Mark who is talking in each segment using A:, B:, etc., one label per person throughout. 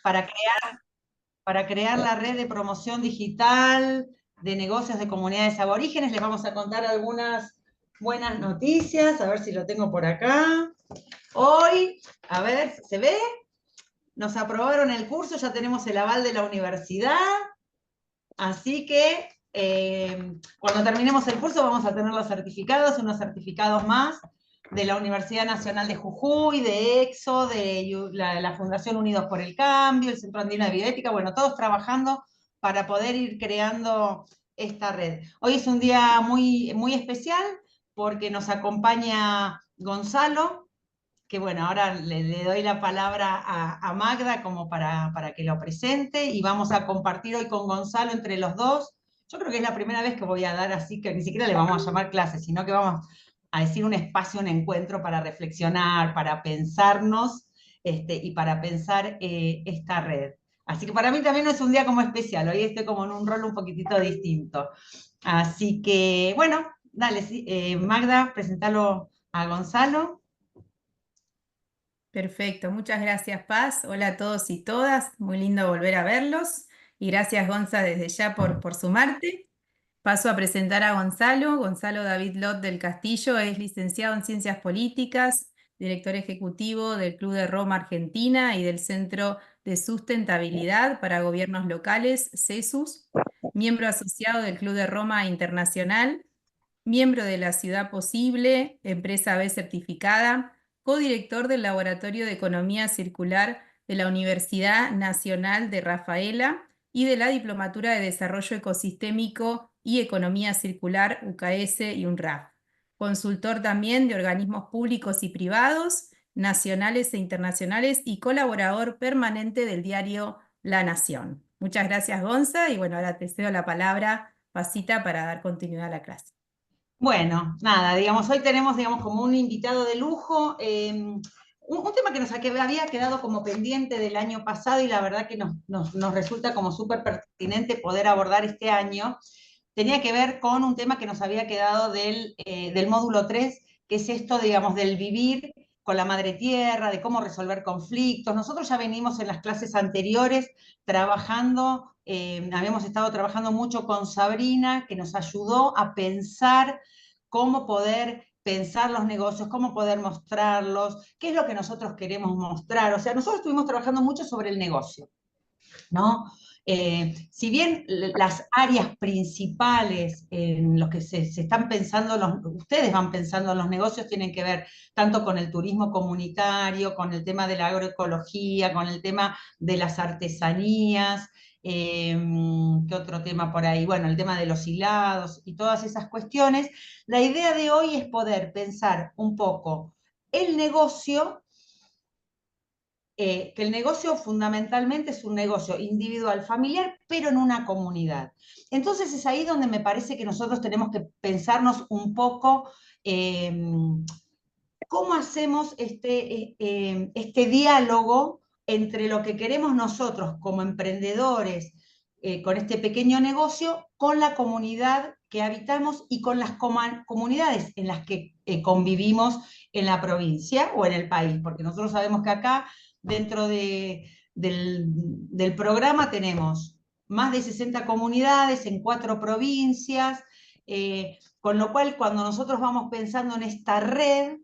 A: para, para crear la red de promoción digital de negocios de comunidades aborígenes. Les vamos a contar algunas buenas noticias, a ver si lo tengo por acá. Hoy, a ver, ¿se ve? Nos aprobaron el curso, ya tenemos el aval de la universidad, así que cuando terminemos el curso vamos a tener los certificados, unos certificados más de la Universidad Nacional de Jujuy, de EXO, de la Fundación Unidos por el Cambio, el Centro Andino de Bioética, bueno, todos trabajando para poder ir creando esta red. Hoy es un día muy, muy especial porque nos acompaña Gonzalo, que bueno, ahora le doy la palabra a Magda como para que lo presente y vamos a compartir hoy con Gonzalo entre los dos. Yo creo que es la primera vez que voy a dar así, que ni siquiera le vamos a llamar clases, sino que vamos a decir un espacio, un encuentro para reflexionar, para pensarnos y para pensar esta red. Así que para mí también no es un día como especial, hoy estoy como en un rol un poquitito distinto. Así que, bueno, dale, sí, Magda, presentalo a Gonzalo.
B: Perfecto, muchas gracias Paz. Hola a todos y todas, muy lindo volver a verlos y gracias Gonza desde ya por sumarte. Paso a presentar a Gonzalo. Gonzalo David Lot del Castillo es licenciado en Ciencias Políticas, director ejecutivo del Club de Roma Argentina y del Centro de Sustentabilidad para Gobiernos Locales, CESUS, miembro asociado del Club de Roma Internacional, miembro de la Ciudad Posible, empresa B certificada, codirector del Laboratorio de Economía Circular de la Universidad Nacional de Rafaela y de la Diplomatura de Desarrollo Ecosistémico y Economía Circular UKS y UNRAF. Consultor también de organismos públicos y privados, nacionales e internacionales y colaborador permanente del diario La Nación. Muchas gracias, Gonza, y bueno, ahora te cedo la palabra, Pasita, para dar continuidad a la clase.
A: Bueno, nada, digamos, hoy tenemos, digamos, como un invitado de lujo, un tema que nos había quedado como pendiente del año pasado y la verdad que nos resulta como súper pertinente poder abordar este año, tenía que ver con un tema que nos había quedado del módulo 3, que es esto, digamos, del vivir con la madre tierra, de cómo resolver conflictos. Nosotros ya venimos en las clases anteriores trabajando, habíamos estado trabajando mucho con Sabrina, que nos ayudó a pensar cómo poder pensar los negocios, cómo poder mostrarlos, qué es lo que nosotros queremos mostrar. O sea, nosotros estuvimos trabajando mucho sobre el negocio, ¿no? Si bien las áreas principales en los que se están pensando, ustedes van pensando en los negocios, tienen que ver tanto con el turismo comunitario, con el tema de la agroecología, con el tema de las artesanías, ¿qué otro tema por ahí? Bueno, el tema de los hilados y todas esas cuestiones. La idea de hoy es poder pensar un poco el negocio, que el negocio fundamentalmente es un negocio individual, familiar, pero en una comunidad. Entonces es ahí donde me parece que nosotros tenemos que pensarnos un poco cómo hacemos este diálogo entre lo que queremos nosotros como emprendedores con este pequeño negocio, con la comunidad que habitamos y con las comunidades en las que convivimos en la provincia o en el país, porque nosotros sabemos que acá dentro del programa tenemos más de 60 comunidades en 4 provincias, con lo cual cuando nosotros vamos pensando en esta red,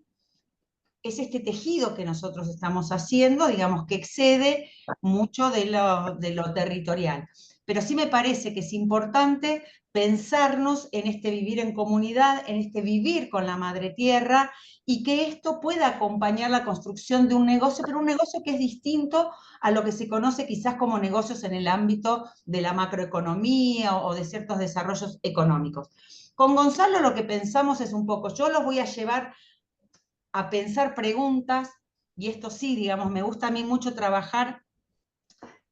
A: es este tejido que nosotros estamos haciendo, digamos, que excede mucho de lo territorial. Pero sí me parece que es importante pensarnos en este vivir en comunidad, en este vivir con la madre tierra, y que esto pueda acompañar la construcción de un negocio, pero un negocio que es distinto a lo que se conoce quizás como negocios en el ámbito de la macroeconomía o de ciertos desarrollos económicos. Con Gonzalo lo que pensamos es un poco, yo los voy a llevar a pensar preguntas, y esto sí, digamos, me gusta a mí mucho trabajar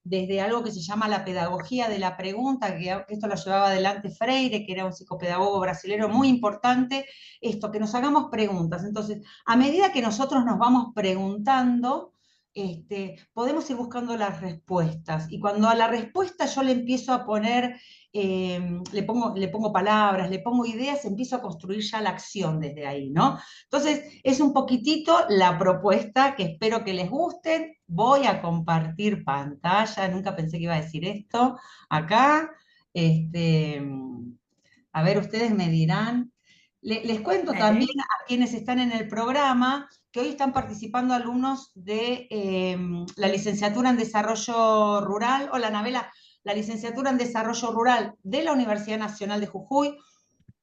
A: desde algo que se llama la pedagogía de la pregunta, que esto lo llevaba adelante Freire, que era un psicopedagogo brasileño muy importante, esto, que nos hagamos preguntas. Entonces, a medida que nosotros nos vamos preguntando, podemos ir buscando las respuestas. Y cuando a la respuesta yo le empiezo a poner, le pongo palabras, le pongo ideas, empiezo a construir ya la acción desde ahí, ¿no? Entonces, es un poquitito la propuesta que espero que les guste. Voy a compartir pantalla, nunca pensé que iba a decir esto acá. Este, a ver, ustedes me dirán. Les cuento también
B: Dale.
A: a quienes están en el programa que hoy están participando alumnos de la licenciatura en Desarrollo Rural. Hola, Anabela. La licenciatura en Desarrollo Rural de la Universidad Nacional de Jujuy,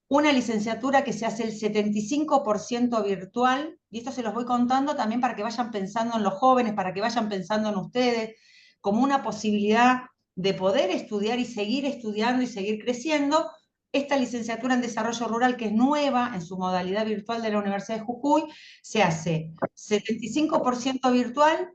A: una licenciatura que se hace el 75% virtual, y esto se los voy contando también para que vayan pensando en los jóvenes, para que vayan pensando en ustedes, como una posibilidad de poder estudiar y seguir estudiando y seguir creciendo. Esta licenciatura en Desarrollo Rural, que es nueva en su modalidad virtual de la Universidad de Jujuy, se hace 75% virtual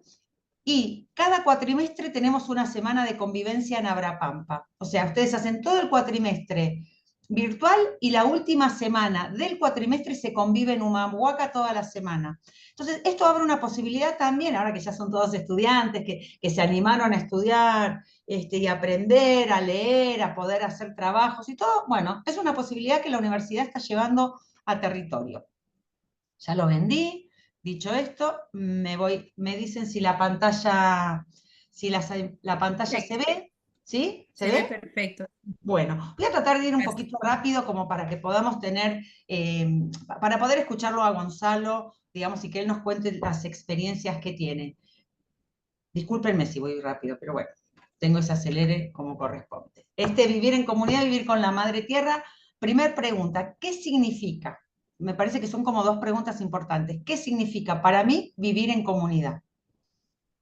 A: y cada cuatrimestre tenemos una semana de convivencia en Abrapampa. O sea, ustedes hacen todo el cuatrimestre virtual y la última semana del cuatrimestre se convive en Humahuaca toda la semana. Entonces, esto abre una posibilidad también, ahora que ya son todos estudiantes, que se animaron a estudiar y aprender, a leer, a poder hacer trabajos y todo. Bueno, es una posibilidad que la universidad está llevando a territorio. Ya lo vendí. Dicho esto, me dicen si la pantalla, si la pantalla se
B: Perfecto.
A: ve, ¿sí? ¿Se
B: Se ve
A: ve?
B: perfecto.
A: Bueno, voy a tratar de ir un
B: Gracias.
A: poquito rápido como para que podamos tener, para poder escucharlo a Gonzalo, digamos, y que él nos cuente las experiencias que tiene. Discúlpenme si voy rápido, pero bueno, tengo ese acelere como corresponde. Vivir en comunidad, vivir con la madre tierra. Primer pregunta, ¿qué significa? Me parece que son como dos preguntas importantes. ¿Qué significa para mí vivir en comunidad?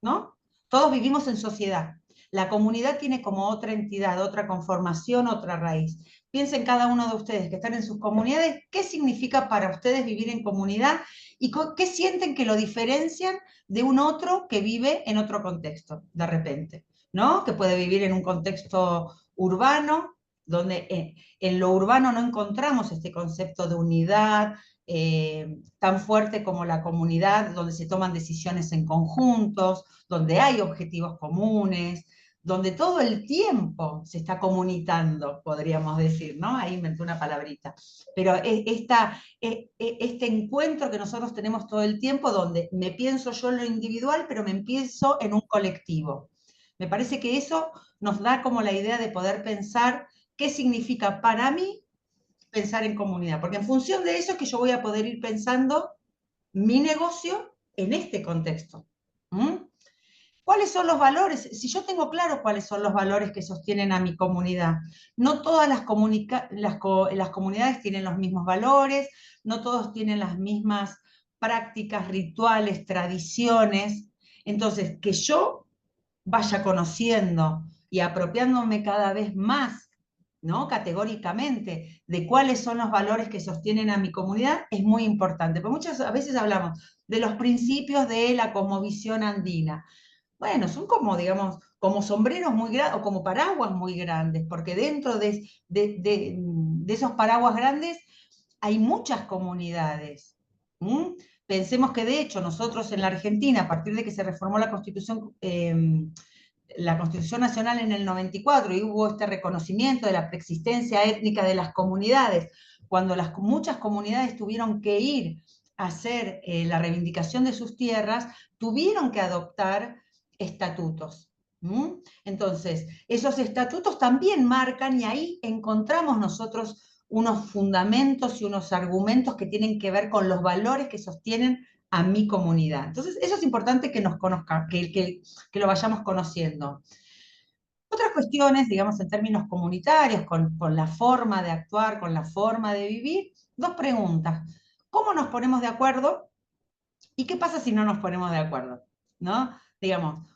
A: ¿No? Todos vivimos en sociedad. La comunidad tiene como otra entidad, otra conformación, otra raíz. Piensen cada uno de ustedes que están en sus comunidades, ¿qué significa para ustedes vivir en comunidad y qué sienten que lo diferencian de un otro que vive en otro contexto, de repente, ¿no? Que puede vivir en un contexto urbano, donde en lo urbano no encontramos este concepto de unidad, tan fuerte como la comunidad, donde se toman decisiones en conjuntos, donde hay objetivos comunes, donde todo el tiempo se está comunitando, podríamos decir, ¿no? Ahí inventé una palabrita. Pero este encuentro que nosotros tenemos todo el tiempo, donde me pienso yo en lo individual, pero me pienso en un colectivo. Me parece que eso nos da como la idea de poder pensar qué significa para mí pensar en comunidad, porque en función de eso es que yo voy a poder ir pensando mi negocio en este contexto. ¿Mm? ¿Cuáles son los valores? Si yo tengo claro cuáles son los valores que sostienen a mi comunidad, no todas las comunidades tienen los mismos valores, no todos tienen las mismas prácticas, rituales, tradiciones. Entonces, que yo vaya conociendo y apropiándome cada vez más, ¿no? Categóricamente, de cuáles son los valores que sostienen a mi comunidad, es muy importante. Porque muchas veces hablamos de los principios de la cosmovisión andina. Bueno, son como, digamos, como sombreros muy grandes o como paraguas muy grandes, porque dentro de esos paraguas grandes hay muchas comunidades. ¿Mm? Pensemos que de hecho nosotros en la Argentina, a partir de que se reformó la Constitución Nacional en el 94 y hubo este reconocimiento de la preexistencia étnica de las comunidades, cuando muchas comunidades tuvieron que ir a hacer la reivindicación de sus tierras, tuvieron que adoptar estatutos. Entonces, esos estatutos también marcan y ahí encontramos nosotros unos fundamentos y unos argumentos que tienen que ver con los valores que sostienen a mi comunidad. Entonces, eso es importante que nos conozcan, que lo vayamos conociendo. Otras cuestiones, digamos, en términos comunitarios, con la forma de actuar, con la forma de vivir, dos preguntas. ¿Cómo nos ponemos de acuerdo? ¿Y qué pasa si no nos ponemos de acuerdo? ¿No? Digamos,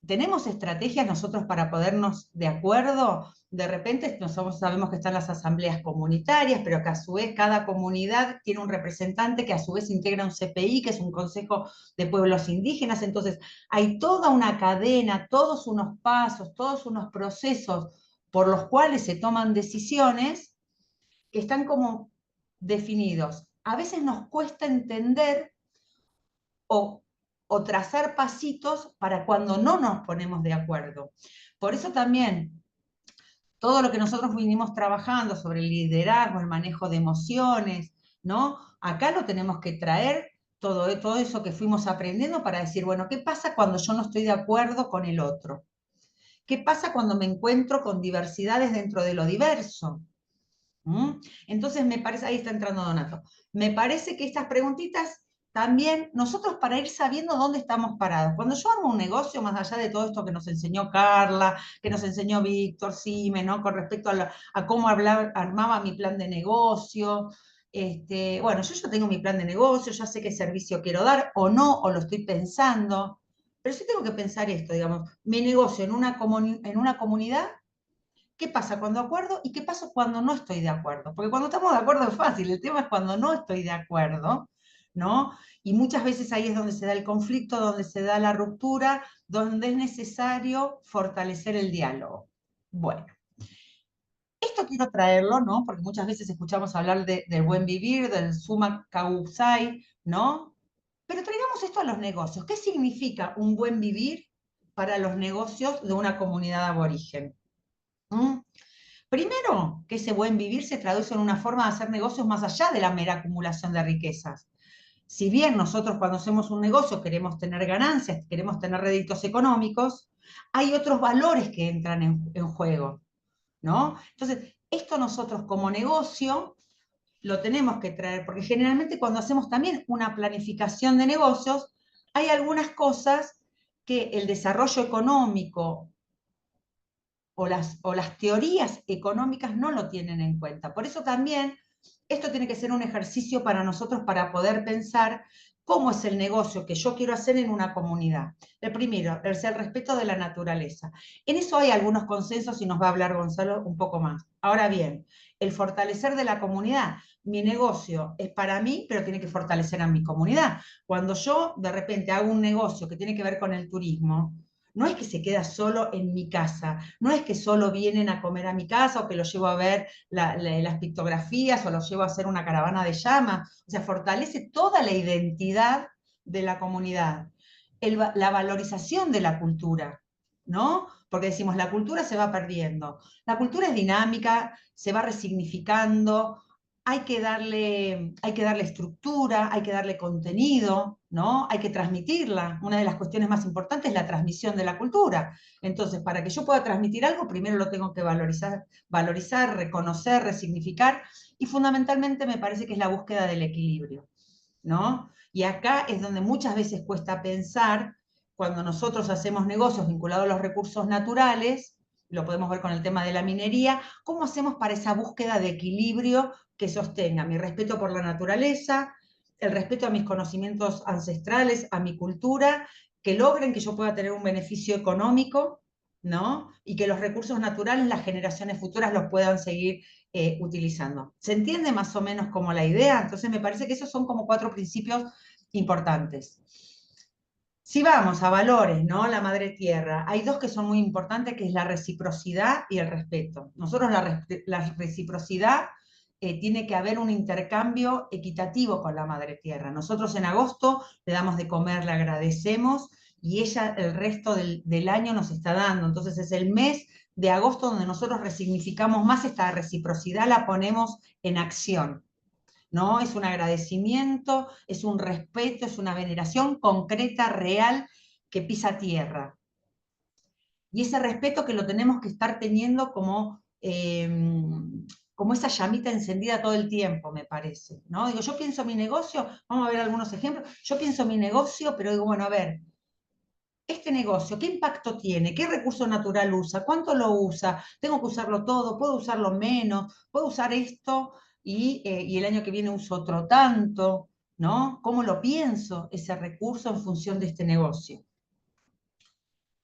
A: ¿tenemos estrategias nosotros para ponernos de acuerdo? De repente nosotros sabemos que están las asambleas comunitarias, pero que a su vez cada comunidad tiene un representante que a su vez integra un CPI, que es un Consejo de Pueblos Indígenas. Entonces, hay toda una cadena, todos unos pasos, todos unos procesos por los cuales se toman decisiones que están como definidos. A veces nos cuesta entender o o trazar pasitos para cuando no nos ponemos de acuerdo. Por eso también todo lo que nosotros vinimos trabajando sobre el liderazgo, el manejo de emociones, ¿no? Acá lo tenemos que traer todo eso que fuimos aprendiendo para decir, bueno, ¿qué pasa cuando yo no estoy de acuerdo con el otro? ¿Qué pasa cuando me encuentro con diversidades dentro de lo diverso? ¿Mm? Entonces me parece, ahí está entrando Donato, me parece que estas preguntitas también, nosotros para ir sabiendo dónde estamos parados. Cuando yo armo un negocio, más allá de todo esto que nos enseñó Carla, que nos enseñó Víctor, Sime, ¿no? Con respecto a cómo armaba mi plan de negocio, bueno, yo ya tengo mi plan de negocio, ya sé qué servicio quiero dar o no, o lo estoy pensando, pero sí tengo que pensar esto, digamos, mi negocio en una comunidad. ¿Qué pasa cuando acuerdo y qué pasa cuando no estoy de acuerdo? Porque cuando estamos de acuerdo es fácil, el tema es cuando no estoy de acuerdo, ¿no? Y muchas veces ahí es donde se da el conflicto, donde se da la ruptura, donde es necesario fortalecer el diálogo. Bueno, esto quiero traerlo, ¿no? Porque muchas veces escuchamos hablar del buen vivir, del summa causai, ¿no? Pero traigamos esto a los negocios. ¿Qué significa un buen vivir para los negocios de una comunidad aborigen? ¿Mm? Primero, que ese buen vivir se traduce en una forma de hacer negocios más allá de la mera acumulación de riquezas. Si bien nosotros cuando hacemos un negocio queremos tener ganancias, queremos tener réditos económicos, hay otros valores que entran en juego, ¿no? Entonces, esto nosotros como negocio lo tenemos que traer, porque generalmente cuando hacemos también una planificación de negocios, hay algunas cosas que el desarrollo económico o las teorías económicas no lo tienen en cuenta. Por eso también esto tiene que ser un ejercicio para nosotros para poder pensar cómo es el negocio que yo quiero hacer en una comunidad. El primero, es el respeto de la naturaleza. En eso hay algunos consensos y nos va a hablar Gonzalo un poco más. Ahora bien, el fortalecer de la comunidad. Mi negocio es para mí, pero tiene que fortalecer a mi comunidad. Cuando yo de repente hago un negocio que tiene que ver con el turismo, no es que se queda solo en mi casa, no es que solo vienen a comer a mi casa o que los llevo a ver las pictografías o los llevo a hacer una caravana de llamas, o sea, fortalece toda la identidad de la comunidad, la valorización de la cultura, ¿no? Porque decimos, la cultura se va perdiendo, la cultura es dinámica, se va resignificando, hay que darle estructura, hay que darle contenido, ¿no? Hay que transmitirla. Una de las cuestiones más importantes es la transmisión de la cultura. Entonces, para que yo pueda transmitir algo, primero lo tengo que valorizar, reconocer, resignificar, y fundamentalmente me parece que es la búsqueda del equilibrio, ¿no? Y acá es donde muchas veces cuesta pensar, cuando nosotros hacemos negocios vinculados a los recursos naturales, lo podemos ver con el tema de la minería, ¿cómo hacemos para esa búsqueda de equilibrio que sostenga mi respeto por la naturaleza, el respeto a mis conocimientos ancestrales, a mi cultura, que logren que yo pueda tener un beneficio económico, ¿no? Y que los recursos naturales, las generaciones futuras los puedan seguir utilizando. ¿Se entiende más o menos como la idea? Entonces me parece que esos son como 4 principios importantes. Si vamos a valores, ¿no? La madre tierra, hay 2 que son muy importantes, que es la reciprocidad y el respeto. Nosotros la reciprocidad tiene que haber un intercambio equitativo con la madre tierra. Nosotros en agosto le damos de comer, le agradecemos y ella el resto del año nos está dando. Entonces es el mes de agosto donde nosotros resignificamos más esta reciprocidad, la ponemos en acción. ¿No? Es un agradecimiento, es un respeto, es una veneración concreta, real, que pisa tierra. Y ese respeto que lo tenemos que estar teniendo como esa llamita encendida todo el tiempo, me parece, ¿no? Digo, yo pienso mi negocio, vamos a ver algunos ejemplos, yo pienso mi negocio, pero digo, bueno, a ver, este negocio, ¿qué impacto tiene? ¿Qué recurso natural usa? ¿Cuánto lo usa? ¿Tengo que usarlo todo? ¿Puedo usarlo menos? ¿Puedo usar esto y el año que viene uso otro tanto? ¿No? ¿Cómo lo pienso ese recurso en función de este negocio?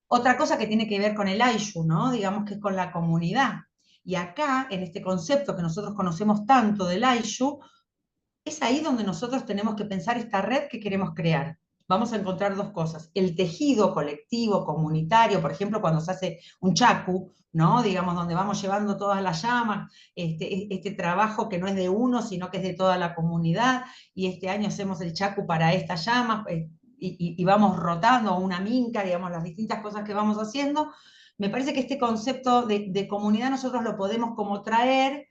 A: Otra cosa que tiene que ver con el Aishu, ¿no? Digamos que es con la comunidad. Y acá, en este concepto que nosotros conocemos tanto del Aishu, es ahí donde nosotros tenemos que pensar esta red que queremos crear. Vamos a encontrar 2 cosas. El tejido colectivo, comunitario, por ejemplo, cuando se hace un chacu, ¿no? Digamos, donde vamos llevando todas las llamas, este trabajo que no es de uno, sino que es de toda la comunidad, y este año hacemos el chacu para estas llamas, y vamos rotando, una minca, digamos, las distintas cosas que vamos haciendo, me parece que este concepto de comunidad nosotros lo podemos como traer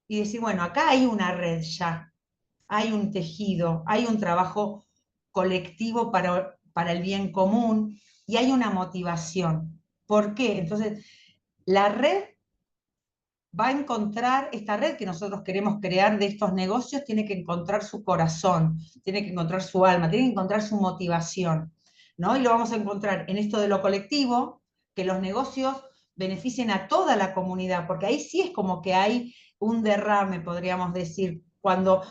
A: y decir, bueno, acá hay una red ya, hay un tejido, hay un trabajo colectivo para el bien común y hay una motivación. ¿Por qué? Entonces, la red va a encontrar, esta red que nosotros queremos crear de estos negocios, tiene que encontrar su corazón, tiene que encontrar su alma, tiene que encontrar su motivación, ¿no? Y lo vamos a encontrar en esto de lo colectivo, que los negocios beneficien a toda la comunidad, porque ahí sí es como que hay un derrame, podríamos decir, cuando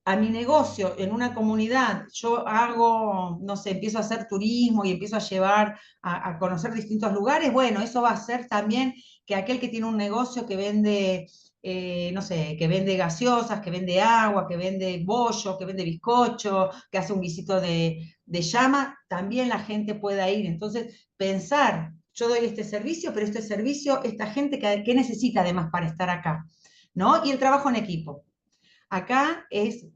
A: a mi negocio en una comunidad, yo hago, no sé, empiezo a hacer turismo y empiezo a llevar a conocer distintos lugares, bueno, eso va a hacer también que aquel que tiene un negocio que vende, no sé, que vende gaseosas, que vende agua, que vende bollo, que vende bizcocho, que hace un guisito de llama, también la gente pueda ir. Entonces, pensar, yo doy este servicio, pero este servicio, esta gente que necesita además para estar acá, ¿no? Y el trabajo en equipo. Acá es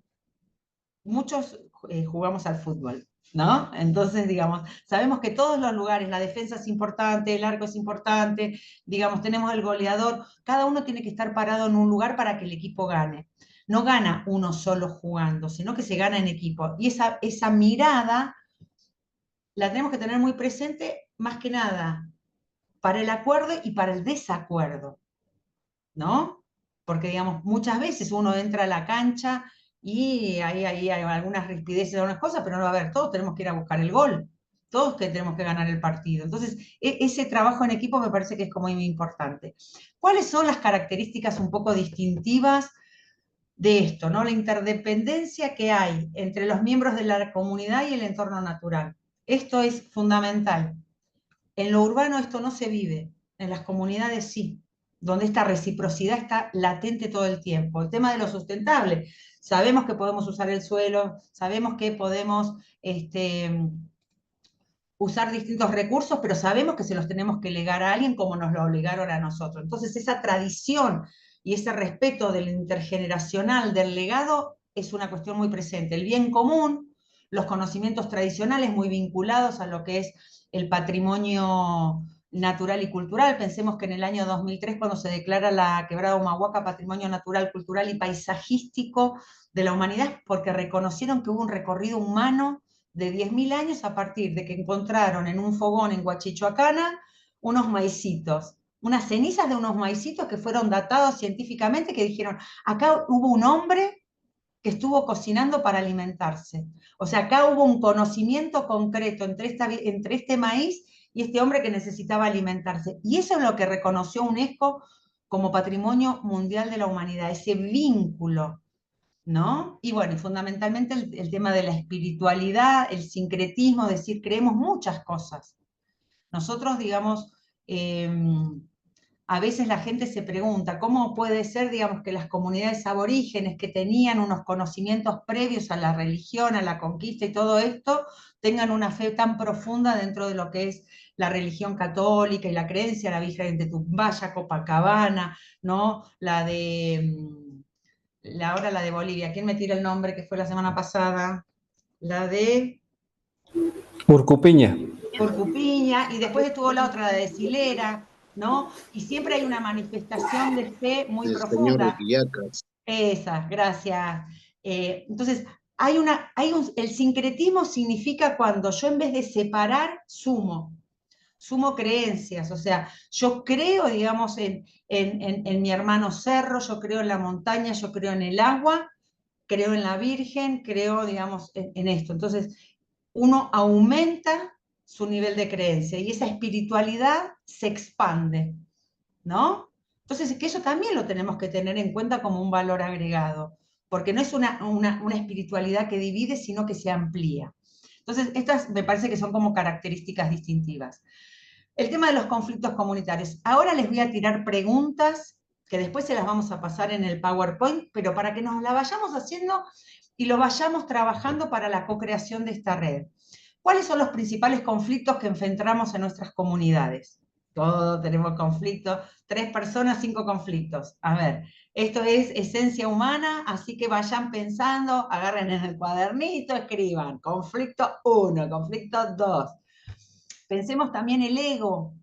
A: muchos jugamos al fútbol, ¿no? Entonces, digamos, sabemos que todos los lugares, la defensa es importante, el arco es importante, digamos, tenemos el goleador, cada uno tiene que estar parado en un lugar para que el equipo gane. No gana uno solo jugando, sino que se gana en equipo. Y esa mirada la tenemos que tener muy presente, más que nada, para el acuerdo y para el desacuerdo, ¿no? Porque, digamos, muchas veces uno entra a la cancha y ahí hay algunas rispideces, algunas cosas, pero no, a ver, todos tenemos que ir a buscar el gol, todos que tenemos que ganar el partido. Entonces, ese trabajo en equipo me parece que es como muy importante. ¿Cuáles son las características un poco distintivas de esto, ¿no? La interdependencia que hay entre los miembros de la comunidad y el entorno natural. Esto es fundamental. En lo urbano esto no se vive, en las comunidades sí, donde esta reciprocidad está latente todo el tiempo. El tema de lo sustentable, sabemos que podemos usar el suelo, sabemos que podemos usar distintos recursos, pero sabemos que se los tenemos que legar a alguien como nos lo obligaron a nosotros. Entonces esa tradición y ese respeto del intergeneracional, del legado, es una cuestión muy presente. El bien común, los conocimientos tradicionales muy vinculados a lo que es el patrimonio natural y cultural. Pensemos que en el año 2003, cuando se declara la Quebrada Humahuaca Patrimonio Natural, Cultural y Paisajístico de la Humanidad, porque reconocieron que hubo un recorrido humano de 10.000 años a partir de que encontraron en un fogón en Huachichoacana unos maicitos, unas cenizas de unos maicitos que fueron datados científicamente, que dijeron, acá hubo un hombre que estuvo cocinando para alimentarse. O sea, acá hubo un conocimiento concreto entre este maíz y este hombre que necesitaba alimentarse. Y eso es lo que reconoció UNESCO como Patrimonio Mundial de la Humanidad, ese vínculo, ¿no? Y bueno, y fundamentalmente el tema de la espiritualidad, el sincretismo, es decir, creemos muchas cosas. Nosotros, digamos, a veces la gente se pregunta, ¿cómo puede ser, digamos, que las comunidades aborígenes que tenían unos conocimientos previos a la religión, a la conquista y todo esto, tengan una fe tan profunda dentro de lo que es la religión católica y la creencia a la Virgen de Tumbaya, Copacabana, ¿no? Ahora la de Bolivia, ¿quién me tira el nombre que fue la semana pasada? La de
C: Urcupiña.
A: Urcupiña, y después estuvo la otra, la de Silera, ¿no? Y siempre hay una manifestación de fe muy
D: del señor
A: profunda.
D: Villacas.
A: Esa, gracias. Entonces, el sincretismo significa cuando yo en vez de separar, sumo creencias, o sea, yo creo, digamos, en mi hermano cerro, yo creo en la montaña, yo creo en el agua, creo en la Virgen, creo, digamos, en esto. Entonces, uno aumenta su nivel de creencia y esa espiritualidad se expande, ¿no? Entonces, que eso también lo tenemos que tener en cuenta como un valor agregado, porque no es una espiritualidad que divide, sino que se amplía. Entonces, estas me parece que son como características distintivas. El tema de los conflictos comunitarios. Ahora les voy a tirar preguntas que después se las vamos a pasar en el PowerPoint, pero para que nos la vayamos haciendo y lo vayamos trabajando para la co-creación de esta red. ¿Cuáles son los principales conflictos que enfrentamos en nuestras comunidades? todos tenemos conflictos. 3 personas, 5 conflictos. A ver, esto es esencia humana, así que vayan pensando, agarren en el cuadernito, escriban. Conflicto 1, conflicto 2. Pensemos también el ego,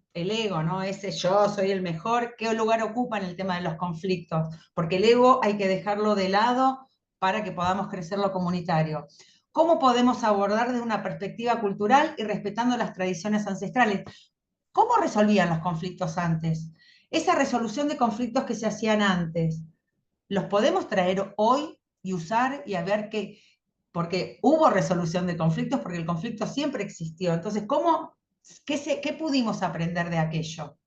A: ¿no? Ese yo soy el mejor, ¿qué lugar ocupa en el tema de los conflictos? Porque el ego hay que dejarlo de lado para que podamos crecer lo comunitario. ¿Cómo podemos abordar desde una perspectiva cultural y respetando las tradiciones ancestrales? ¿Cómo resolvían los conflictos antes? Esa resolución de conflictos que se hacían antes, ¿los podemos traer hoy y usar y a ver qué? Porque hubo resolución de conflictos, porque el conflicto siempre existió. Entonces, ¿qué pudimos aprender de aquello?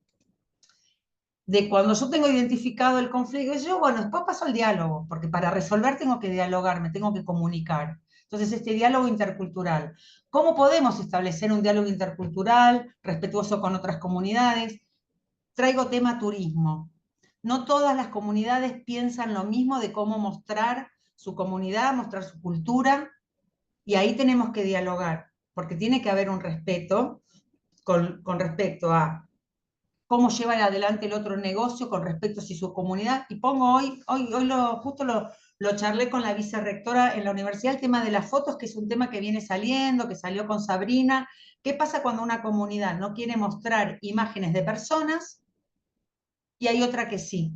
A: De cuando yo tengo identificado el conflicto, bueno, después paso al diálogo, porque para resolver tengo que dialogar, me tengo que comunicar. Entonces, este diálogo intercultural. ¿Cómo podemos establecer un diálogo intercultural respetuoso con otras comunidades? Traigo tema turismo. No todas las comunidades piensan lo mismo de cómo mostrar su comunidad, mostrar su cultura, y ahí tenemos que dialogar, porque tiene que haber un respeto con respecto a cómo lleva adelante el otro negocio con respecto a si su comunidad, y pongo justo lo charlé con la vicerrectora en la universidad, el tema de las fotos, que es un tema que viene saliendo, que salió con Sabrina. ¿Qué pasa cuando una comunidad no quiere mostrar imágenes de personas y hay otra que sí?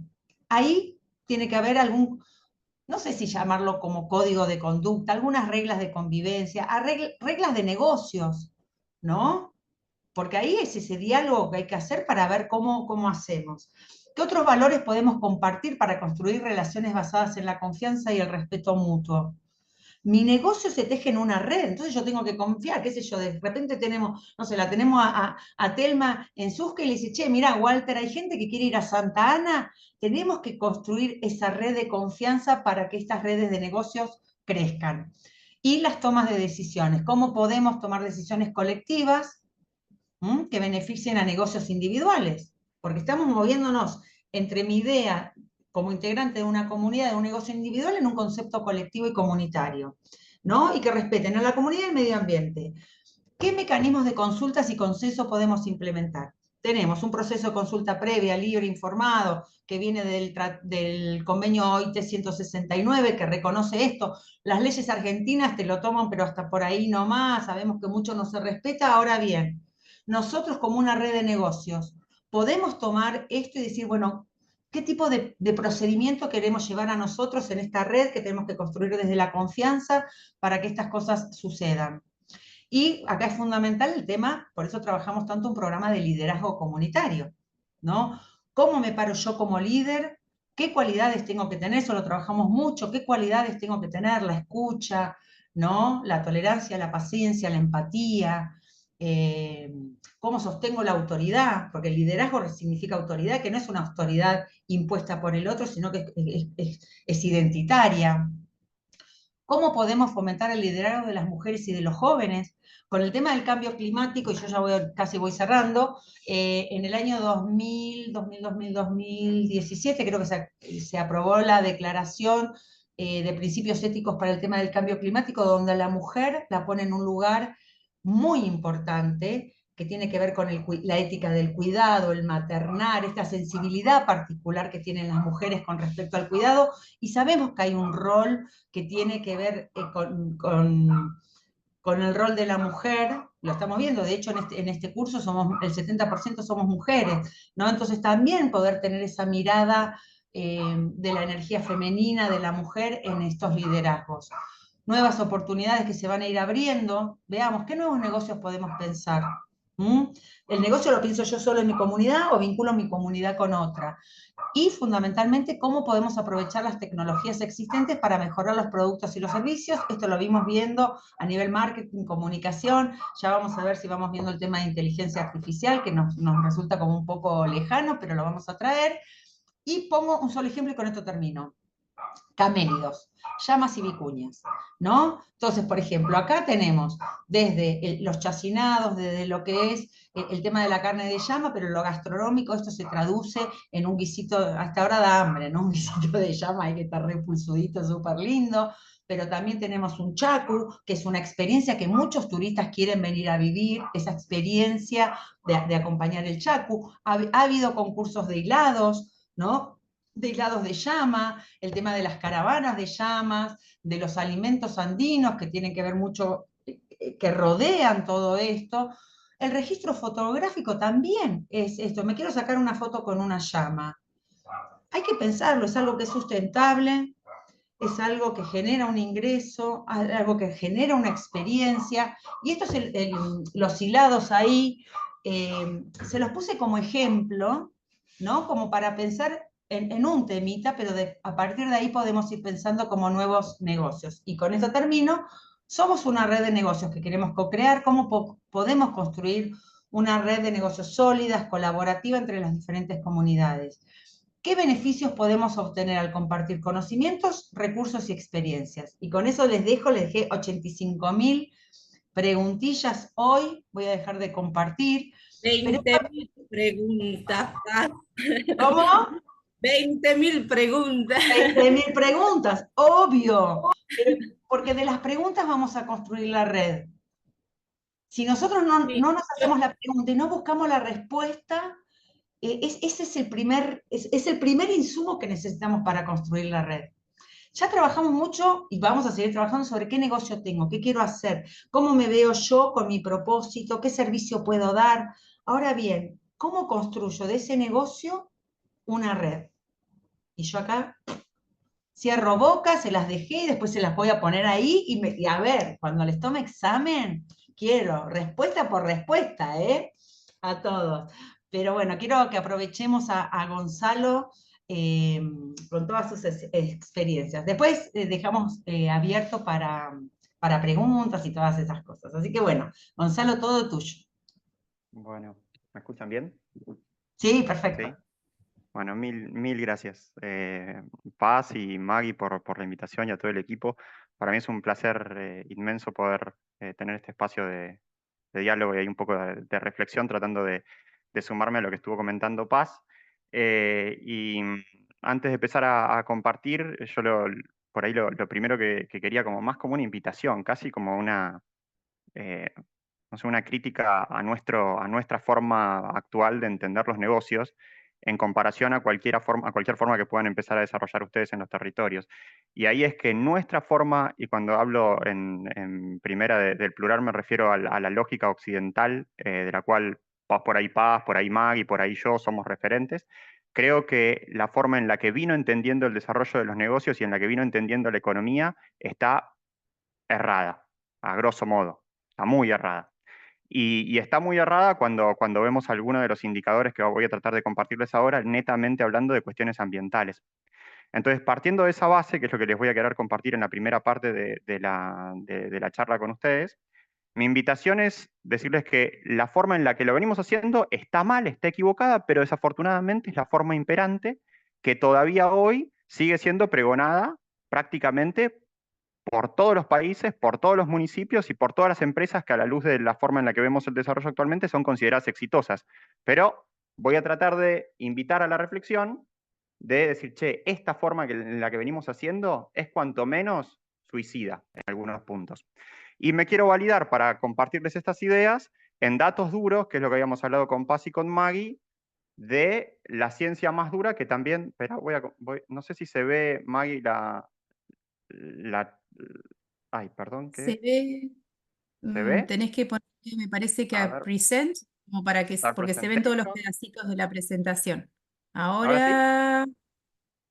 A: Ahí tiene que haber no sé si llamarlo como código de conducta, algunas reglas de convivencia, reglas de negocios, ¿no? Porque ahí es ese diálogo que hay que hacer para ver cómo hacemos. ¿Qué otros valores podemos compartir para construir relaciones basadas en la confianza y el respeto mutuo? Mi negocio se teje en una red, entonces yo tengo que confiar, qué sé yo, de repente tenemos, no sé, la tenemos a Telma en Susca y le dice, che, mira, Walter, hay gente que quiere ir a Santa Ana, tenemos que construir esa red de confianza para que estas redes de negocios crezcan. Y las tomas de decisiones, cómo podemos tomar decisiones colectivas que beneficien a negocios individuales, porque estamos moviéndonos entre mi idea como integrante de una comunidad, de un negocio individual, en un concepto colectivo y comunitario, ¿no? Y que respeten a la comunidad y el medio ambiente. ¿Qué mecanismos de consultas y consenso podemos implementar? Tenemos un proceso de consulta previa, libre, informado, que viene del convenio OIT 169, que reconoce esto. Las leyes argentinas te lo toman, pero hasta por ahí nomás, sabemos que mucho no se respeta. Ahora bien, nosotros como una red de negocios, podemos tomar esto y decir, bueno, ¿qué tipo de procedimiento queremos llevar a nosotros en esta red que tenemos que construir desde la confianza para que estas cosas sucedan? Y acá es fundamental el tema, por eso trabajamos tanto un programa de liderazgo comunitario, ¿no? ¿Cómo me paro yo como líder? ¿Qué cualidades tengo que tener? Eso lo trabajamos mucho. ¿Qué cualidades tengo que tener? La escucha, ¿no? La tolerancia, la paciencia, la empatía. ¿Cómo sostengo la autoridad? Porque el liderazgo significa autoridad, que no es una autoridad impuesta por el otro, sino que es identitaria. ¿Cómo podemos fomentar el liderazgo de las mujeres y de los jóvenes? Con el tema del cambio climático, y yo ya casi voy cerrando, en el año 2017 creo que se aprobó la declaración de principios éticos para el tema del cambio climático, donde a la mujer la pone en un lugar muy importante, que tiene que ver con la ética del cuidado, el maternar, esta sensibilidad particular que tienen las mujeres con respecto al cuidado, y sabemos que hay un rol que tiene que ver con el rol de la mujer, lo estamos viendo, de hecho en este curso el 70% somos mujeres, ¿no? Entonces también poder tener esa mirada de la energía femenina de la mujer en estos liderazgos. Nuevas oportunidades que se van a ir abriendo, veamos, ¿qué nuevos negocios podemos pensar? ¿El negocio lo pienso yo solo en mi comunidad o vinculo mi comunidad con otra? Y fundamentalmente, cómo podemos aprovechar las tecnologías existentes para mejorar los productos y los servicios. Esto lo vimos viendo a nivel marketing, comunicación. Ya vamos a ver si vamos viendo el tema de inteligencia artificial, que nos resulta como un poco lejano, pero lo vamos a traer. Y pongo un solo ejemplo y con esto termino. Camélidos, llamas y vicuñas, ¿no? Entonces, por ejemplo, acá tenemos desde los chacinados, desde lo que es el tema de la carne de llama, pero lo gastronómico, esto se traduce en un guisito, hasta ahora da hambre, ¿no? Un guisito de llama ahí que está repulsudito, súper lindo. pero también tenemos un chacu, que es una experiencia que muchos turistas quieren venir a vivir, esa experiencia de acompañar el chacu. Ha habido concursos de hilados, ¿no? De hilados de llama, el tema de las caravanas de llamas, de los alimentos andinos que tienen que ver mucho, que rodean todo esto. El registro fotográfico también es esto. Me quiero sacar una foto con una llama. Hay que pensarlo, es algo que es sustentable, es algo que genera un ingreso, algo que genera una experiencia. Y estos, los hilados ahí, se los puse como ejemplo, ¿no? Como para pensar en un temita, pero a partir de ahí podemos ir pensando como nuevos negocios. Y con eso termino. Somos una red de negocios que queremos co-crear. ¿Cómo podemos construir una red de negocios sólidas, colaborativa entre las diferentes comunidades? ¿Qué beneficios podemos obtener al compartir conocimientos, recursos y experiencias? Y con eso les dejé 85.000 preguntillas hoy. Voy a dejar de compartir.
D: 20.000 preguntas.
A: ¿Cómo?
D: 20.000 preguntas.
A: 20.000 preguntas, obvio. Porque de las preguntas vamos a construir la red. Si nosotros no nos hacemos la pregunta y no buscamos la respuesta, ese es el primer insumo que necesitamos para construir la red. Ya trabajamos mucho y vamos a seguir trabajando sobre qué negocio tengo, qué quiero hacer, cómo me veo yo con mi propósito, qué servicio puedo dar. Ahora bien, ¿cómo construyo de ese negocio una red? Y yo acá cierro boca, se las dejé y después se las voy a poner ahí y a ver, cuando les tome examen, quiero respuesta por respuesta, a todos. Pero bueno, quiero que aprovechemos a Gonzalo con todas sus experiencias. Después dejamos abierto para preguntas y todas esas cosas. Así que bueno, Gonzalo, todo tuyo.
E: Bueno, ¿me escuchan bien?
A: Sí, perfecto.
E: ¿Sí? Bueno, mil gracias, Paz y Maggie, por la invitación y a todo el equipo. Para mí es un placer inmenso poder tener este espacio de diálogo y hay un poco de reflexión tratando de sumarme a lo que estuvo comentando Paz. Y antes de empezar a compartir, yo por ahí lo primero que quería más como una invitación, casi como una, no sé, una crítica a nuestra forma actual de entender los negocios en comparación a cualquier forma que puedan empezar a desarrollar ustedes en los territorios. Y ahí es que nuestra forma, y cuando hablo en primera del plural me refiero a la lógica occidental, de la cual por ahí Paz, por ahí Mag y por ahí yo somos referentes, creo que la forma en la que vino entendiendo el desarrollo de los negocios y en la que vino entendiendo la economía está errada, a grosso modo, está muy errada. Y está muy errada cuando vemos algunos de los indicadores que voy a tratar de compartirles ahora, netamente hablando de cuestiones ambientales. Entonces, partiendo de esa base, que es lo que les voy a querer compartir en la primera parte de la charla con ustedes, mi invitación es decirles que la forma en la que lo venimos haciendo está mal, está equivocada, pero desafortunadamente es la forma imperante que todavía hoy sigue siendo pregonada prácticamente por todos los países, por todos los municipios y por todas las empresas que a la luz de la forma en la que vemos el desarrollo actualmente son consideradas exitosas. Pero voy a tratar de invitar a la reflexión, de decir, che, esta forma en la que venimos haciendo es cuanto menos suicida en algunos puntos. Y me quiero validar para compartirles estas ideas en datos duros, que es lo que habíamos hablado con Paz y con Maggie, de la ciencia más dura, que también, espera, no sé si se ve, Maggie, ay, perdón, ¿qué?
B: Se ve,
E: ¿Se ve?
B: tenés que poner, me parece que
E: A
B: a
E: ver,
B: present, como para que,
E: Start
B: porque se ven todos los
E: Presentation.
B: pedacitos de la presentación.
E: ¿Ahora sí?
B: Ahora,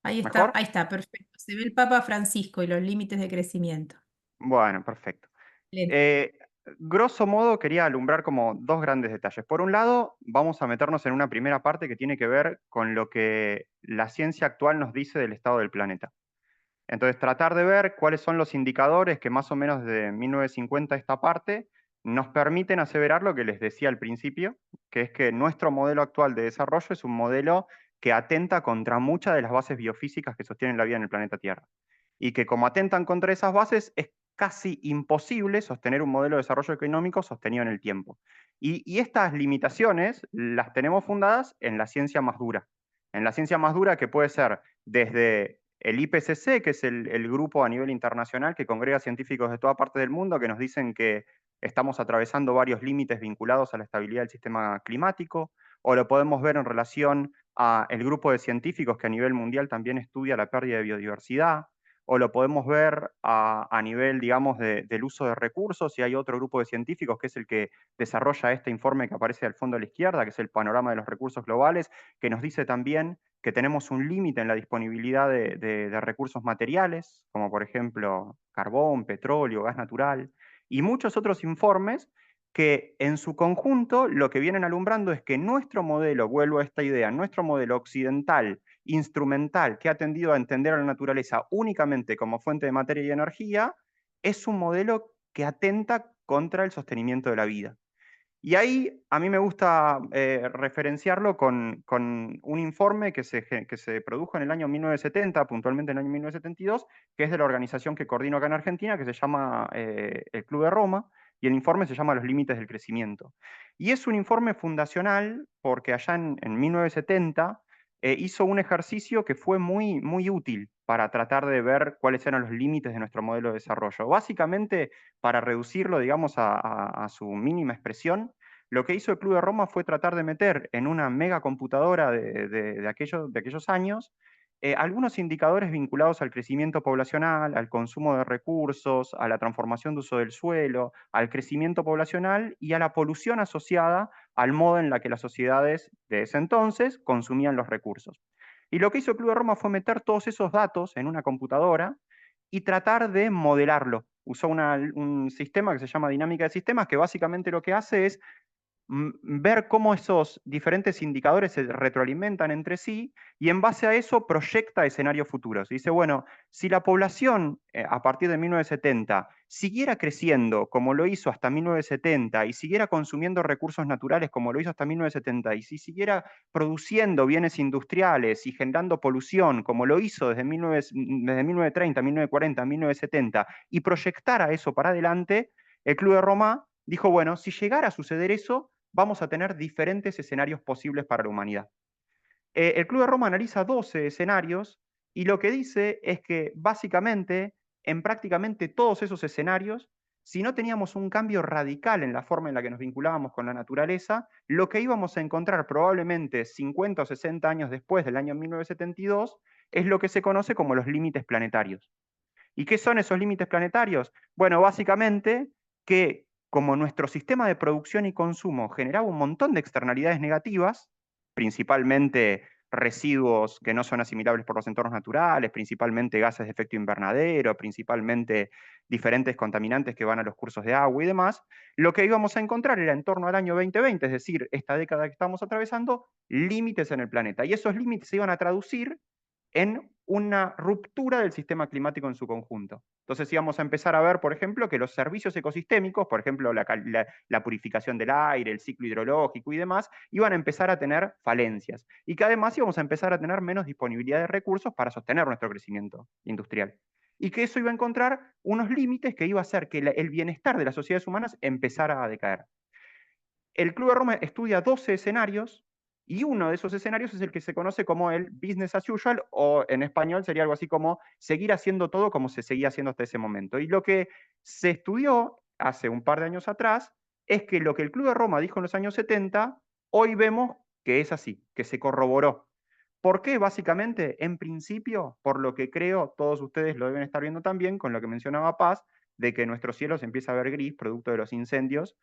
E: ¿Mejor?
B: ahí está, perfecto. Se ve el Papa Francisco y los límites de crecimiento.
E: Bueno, perfecto.
B: Excelente.
E: Grosso modo, quería alumbrar como dos grandes detalles. Por un lado, vamos a meternos en una primera parte que tiene que ver con lo que la ciencia actual nos dice del estado del planeta. Entonces, tratar de ver cuáles son los indicadores que más o menos de 1950 a esta parte nos permiten aseverar lo que les decía al principio, que es que nuestro modelo actual de desarrollo es un modelo que atenta contra muchas de las bases biofísicas que sostienen la vida en el planeta Tierra. Y que como atentan contra esas bases, es casi imposible sostener un modelo de desarrollo económico sostenido en el tiempo. Y estas limitaciones las tenemos fundadas en la ciencia más dura. En la ciencia más dura que puede ser desde el IPCC, que es el grupo a nivel internacional que congrega científicos de toda parte del mundo que nos dicen que estamos atravesando varios límites vinculados a la estabilidad del sistema climático, o lo podemos ver en relación a el grupo de científicos que a nivel mundial también estudia la pérdida de biodiversidad, o lo podemos ver a nivel, digamos, del uso de recursos, y hay otro grupo de científicos que es el que desarrolla este informe que aparece al fondo a la izquierda, que es el panorama de los recursos globales, que nos dice también que tenemos un límite en la disponibilidad de recursos materiales, como por ejemplo carbón, petróleo, gas natural, y muchos otros informes que en su conjunto lo que vienen alumbrando es que nuestro modelo, vuelvo a esta idea, nuestro modelo occidental, instrumental, que ha tendido a entender a la naturaleza únicamente como fuente de materia y energía, es un modelo que atenta contra el sostenimiento de la vida. Y ahí a mí me gusta referenciarlo con un informe que se produjo en el año 1970, puntualmente en el año 1972, que es de la organización que coordino acá en Argentina, que se llama el Club de Roma, y el informe se llama Los Límites del Crecimiento. Y es un informe fundacional porque allá en 1970 hizo un ejercicio que fue muy, muy útil para tratar de ver cuáles eran los límites de nuestro modelo de desarrollo. Básicamente, para reducirlo, digamos, a su mínima expresión, lo que hizo el Club de Roma fue tratar de meter en una megacomputadora de aquellos años algunos indicadores vinculados al crecimiento poblacional, al consumo de recursos, a la transformación de uso del suelo, al crecimiento poblacional y a la polución asociada al modo en la que las sociedades de ese entonces consumían los recursos. Y lo que hizo el Club de Roma fue meter todos esos datos en una computadora y tratar de modelarlo. Usó un sistema que se llama dinámica de sistemas, que básicamente lo que hace es ver cómo esos diferentes indicadores se retroalimentan entre sí y en base a eso proyecta escenarios futuros. Dice, bueno, si la población a partir de 1970 siguiera creciendo como lo hizo hasta 1970 y siguiera consumiendo recursos naturales como lo hizo hasta 1970 y si siguiera produciendo bienes industriales y generando polución como lo hizo desde 1930, 1940, 1970 y proyectara eso para adelante, el Club de Roma dijo, bueno, si llegara a suceder eso, vamos a tener diferentes escenarios posibles para la humanidad. El Club de Roma analiza 12 escenarios y lo que dice es que básicamente en prácticamente todos esos escenarios, si no teníamos un cambio radical en la forma en la que nos vinculábamos con la naturaleza, lo que íbamos a encontrar probablemente 50 o 60 años después del año 1972 es lo que se conoce como los límites planetarios. ¿Y qué son esos límites planetarios? Bueno, básicamente que como nuestro sistema de producción y consumo generaba un montón de externalidades negativas, principalmente residuos que no son asimilables por los entornos naturales, principalmente gases de efecto invernadero, principalmente diferentes contaminantes que van a los cursos de agua y demás, lo que íbamos a encontrar era en torno al año 2020, es decir, esta década que estamos atravesando, límites en el planeta. Y esos límites se iban a traducir en una ruptura del sistema climático en su conjunto. Entonces íbamos a empezar a ver, por ejemplo, que los servicios ecosistémicos, por ejemplo, la purificación del aire, el ciclo hidrológico y demás, iban a empezar a tener falencias. Y que además íbamos a empezar a tener menos disponibilidad de recursos para sostener nuestro crecimiento industrial. Y que eso iba a encontrar unos límites que iba a hacer que el bienestar de las sociedades humanas empezara a decaer. El Club de Roma estudia 12 escenarios y uno de esos escenarios es el que se conoce como el business as usual, o en español sería algo así como seguir haciendo todo como se seguía haciendo hasta ese momento. Y lo que se estudió hace un par de años atrás es que lo que el Club de Roma dijo en los años 70, hoy vemos que es así, que se corroboró. ¿Por qué? Básicamente, en principio, por lo que creo, todos ustedes lo deben estar viendo también, con lo que mencionaba Paz, de que nuestro cielo se empieza a ver gris, producto de los incendios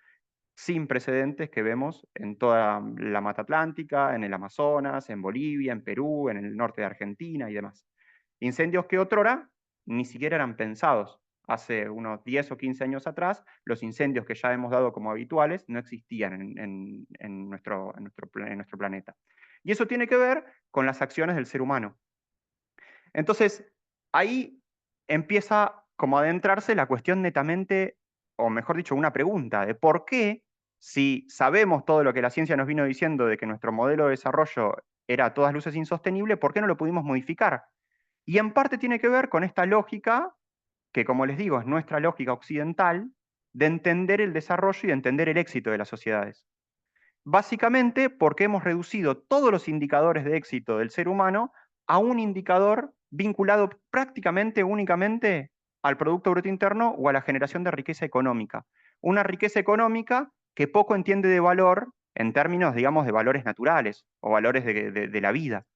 E: sin precedentes que vemos en toda la Mata Atlántica, en el Amazonas, en Bolivia, en Perú, en el norte de Argentina y demás. Incendios que otrora ni siquiera eran pensados. Hace unos 10 o 15 años atrás, los incendios que ya hemos dado como habituales no existían en nuestro planeta. Y eso tiene que ver con las acciones del ser humano. Entonces, ahí empieza como a adentrarse la cuestión netamente, o mejor dicho, una pregunta de por qué, si sabemos todo lo que la ciencia nos vino diciendo de que nuestro modelo de desarrollo era a todas luces insostenible, ¿por qué no lo pudimos modificar? Y en parte tiene que ver con esta lógica, que como les digo, es nuestra lógica occidental, de entender el desarrollo y de entender el éxito de las sociedades. Básicamente porque hemos reducido todos los indicadores de éxito del ser humano a un indicador vinculado prácticamente únicamente al Producto Bruto Interno o a la generación de riqueza económica. Una riqueza económica que poco entiende de valor en términos, digamos, de valores naturales o valores de la vida.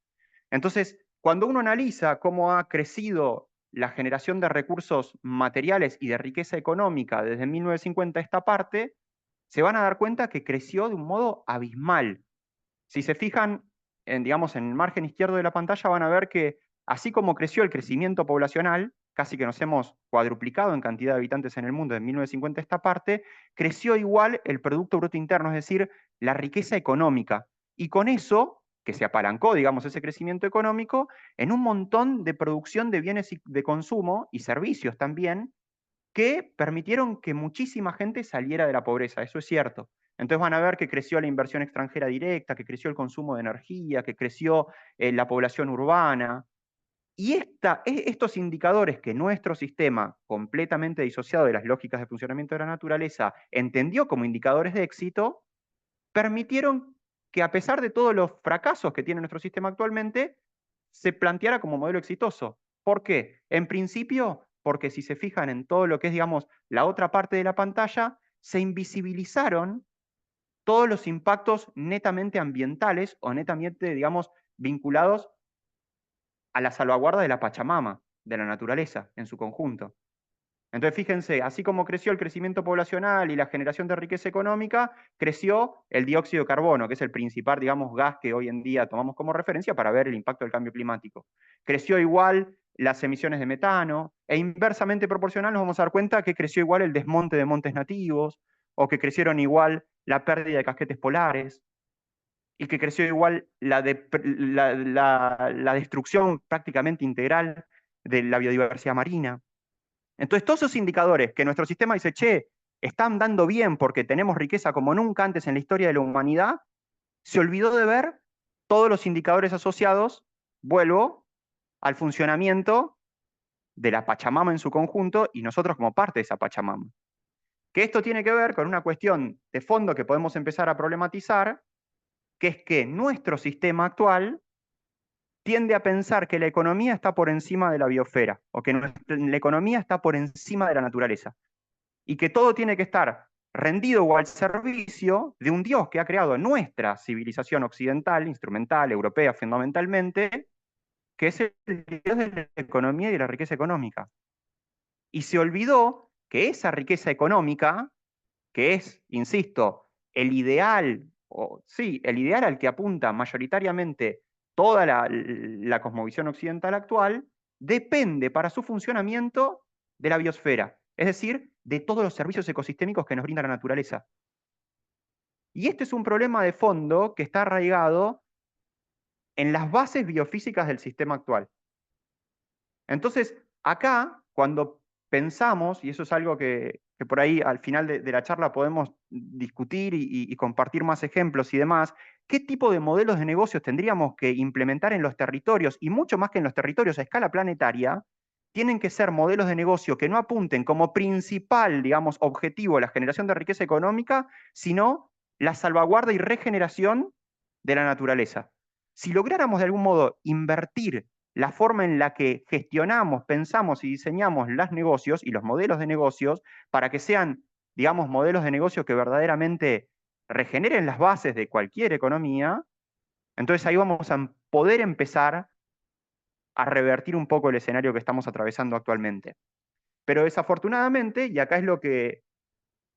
E: Entonces, cuando uno analiza cómo ha crecido la generación de recursos materiales y de riqueza económica desde 1950 a esta parte, se van a dar cuenta que creció de un modo abismal. Si se fijan, digamos, en el margen izquierdo de la pantalla, van a ver que así como creció el crecimiento poblacional, casi que nos hemos cuadruplicado en cantidad de habitantes en el mundo de 1950 a esta parte, creció igual el Producto Bruto Interno, es decir, la riqueza económica. Y con eso, que se apalancó, digamos, ese crecimiento económico, en un montón de producción de bienes de consumo y servicios también, que permitieron que muchísima gente saliera de la pobreza, eso es cierto. Entonces van a ver que creció la inversión extranjera directa, que creció el consumo de energía, que creció la población urbana. Y estos indicadores que nuestro sistema, completamente disociado de las lógicas de funcionamiento de la naturaleza, entendió como indicadores de éxito, permitieron que a pesar de todos los fracasos que tiene nuestro sistema actualmente, se planteara como modelo exitoso. ¿Por qué? En principio, porque si se fijan en todo lo que es, digamos, la otra parte de la pantalla, se invisibilizaron todos los impactos netamente ambientales o netamente, digamos, vinculados a la salvaguarda de la Pachamama, de la naturaleza en su conjunto. Entonces, fíjense, así como creció el crecimiento poblacional y la generación de riqueza económica, creció el dióxido de carbono, que es el principal, digamos, gas que hoy en día tomamos como referencia para ver el impacto del cambio climático. Creció igual las emisiones de metano, e inversamente proporcional nos vamos a dar cuenta que creció igual el desmonte de montes nativos, o que crecieron igual la pérdida de casquetes polares, y que creció igual la destrucción prácticamente integral de la biodiversidad marina. Entonces, todos esos indicadores que nuestro sistema dice, che, están dando bien porque tenemos riqueza como nunca antes en la historia de la humanidad, se olvidó de ver todos los indicadores asociados, vuelvo, al funcionamiento de la Pachamama en su conjunto y nosotros como parte de esa Pachamama. Que esto tiene que ver con una cuestión de fondo que podemos empezar a problematizar, que es que nuestro sistema actual tiende a pensar que la economía está por encima de la biosfera, o que la economía está por encima de la naturaleza, y que todo tiene que estar rendido o al servicio de un Dios que ha creado nuestra civilización occidental, instrumental, europea fundamentalmente, que es el Dios de la economía y de la riqueza económica. Y se olvidó que esa riqueza económica, que es, insisto, el ideal, el ideal al que apunta mayoritariamente toda la cosmovisión occidental actual, depende para su funcionamiento de la biosfera, es decir, de todos los servicios ecosistémicos que nos brinda la naturaleza. Y este es un problema de fondo que está arraigado en las bases biofísicas del sistema actual. Entonces, acá, cuando pensamos, y eso es algo que por ahí al final de la charla podemos discutir y compartir más ejemplos y demás, ¿qué tipo de modelos de negocios tendríamos que implementar en los territorios? Y mucho más que en los territorios a escala planetaria, tienen que ser modelos de negocio que no apunten como principal, digamos, objetivo la generación de riqueza económica, sino la salvaguarda y regeneración de la naturaleza. Si lográramos de algún modo invertir la forma en la que gestionamos, pensamos y diseñamos los negocios y los modelos de negocios para que sean, digamos, modelos de negocio que verdaderamente regeneren las bases de cualquier economía, entonces ahí vamos a poder empezar a revertir un poco el escenario que estamos atravesando actualmente. Pero desafortunadamente, y acá es lo que